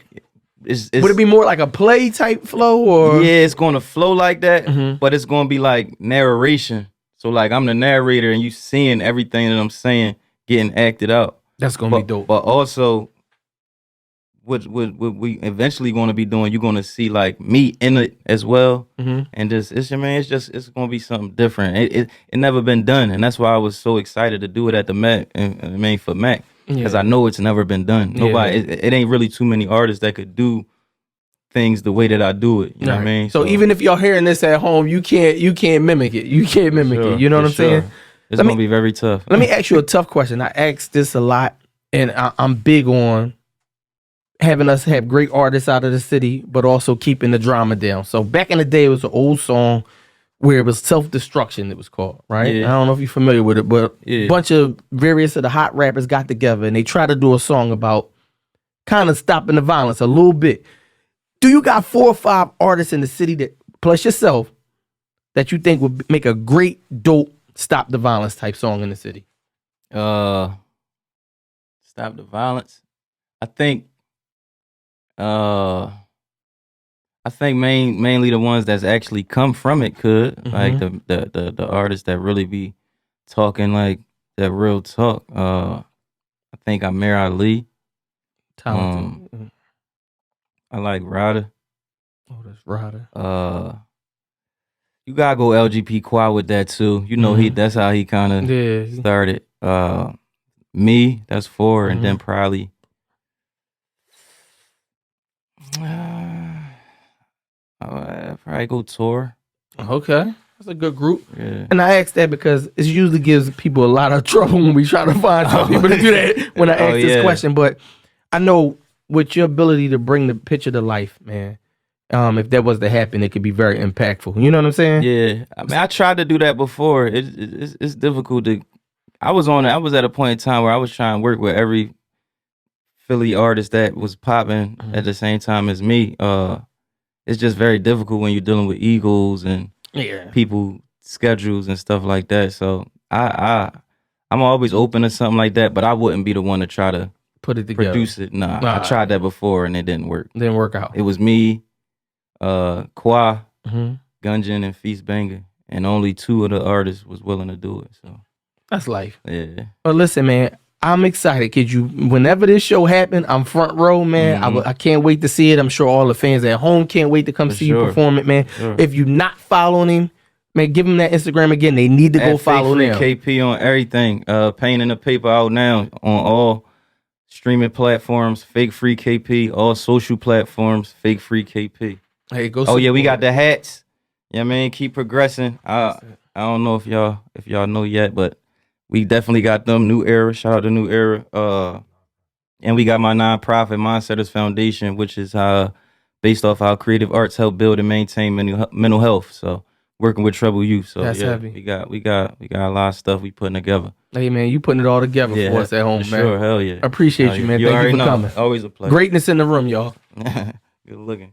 is would it be more like a play type flow, or yeah, it's going to flow like that, but it's going to be like narration. So like I'm the narrator, and you seeing everything that I'm saying getting acted out. That's gonna be dope. But also, what we eventually going to be doing, you're going to see like me in it as well, and just it's going to be something different. It never been done, and that's why I was so excited to do it at the Mac and main for Mac, because I know it's never been done. Nobody, it ain't really too many artists that could do things the way that I do it. You know what I mean? So even if y'all hearing this at home, you can't mimic it. You can't mimic it. You know what I'm saying? It's gonna be very tough. Let me ask you a tough question. I ask this a lot, and I'm big on having us have great artists out of the city, but also keeping the drama down. So back in the day, it was an old song where it was Self-Destruction, it was called, right? Yeah. I don't know if you're familiar with it, but a bunch of various of the hot rappers got together and they tried to do a song about kind of stopping the violence a little bit. Do you got 4 or 5 artists in the city that, plus yourself, that you think would make a great, dope, stop the violence type song in the city? Stop the violence. I think mainly the ones that's actually come from it could, like the artists that really be talking like that real talk. I think Amir Ali. Talented. I like Ryder. Oh, that's Ryder. You gotta go LGP Quad with that too. You know that's how he kind of started. Me, that's 4, and then probably probably go Tour. Okay. That's a good group. Yeah. And I ask that because it usually gives people a lot of trouble when we try to find some people to do that when I ask this question. But I know with your ability to bring the picture to life, man, if that was to happen, it could be very impactful. You know what I'm saying? Yeah. I mean, I tried to do that before. It's difficult to. I was at a point in time where I was trying to work with every Philly artist that was popping at the same time as me. It's just very difficult when you're dealing with egos and people schedules and stuff like that. So I'm always open to something like that, but I wouldn't be the one to try to put it together, produce it. Nah, I tried that before and it didn't work. Didn't work out. It was me, Qua, Gunjin, and Feast Banger, and only 2 of the artists was willing to do it. So that's life. Yeah. But listen, man, I'm excited because whenever this show happen, I'm front row, man. I can't wait to see it. I'm sure all the fans at home can't wait to come see you perform it, man. If you're not following him, man, give him that Instagram again. They need to go follow him. KP on everything. Pain in the Paper out now on all streaming platforms. Fake Free KP. All social platforms. Fake Free KP. Hey, go. Oh yeah, we got the hats. Yeah, I mean, keep progressing. I don't know if y'all know yet, but we definitely got them. New Era. Shout out to New Era. And we got my nonprofit Mindsetters Foundation, which is based off how creative arts help build and maintain mental health. So working with troubled youth. So that's heavy. We got a lot of stuff we putting together. Hey man, you putting it all together for us at home, man. Sure, hell yeah. Appreciate you, man. Thank you for coming. Always a pleasure. Greatness in the room, y'all. Good looking.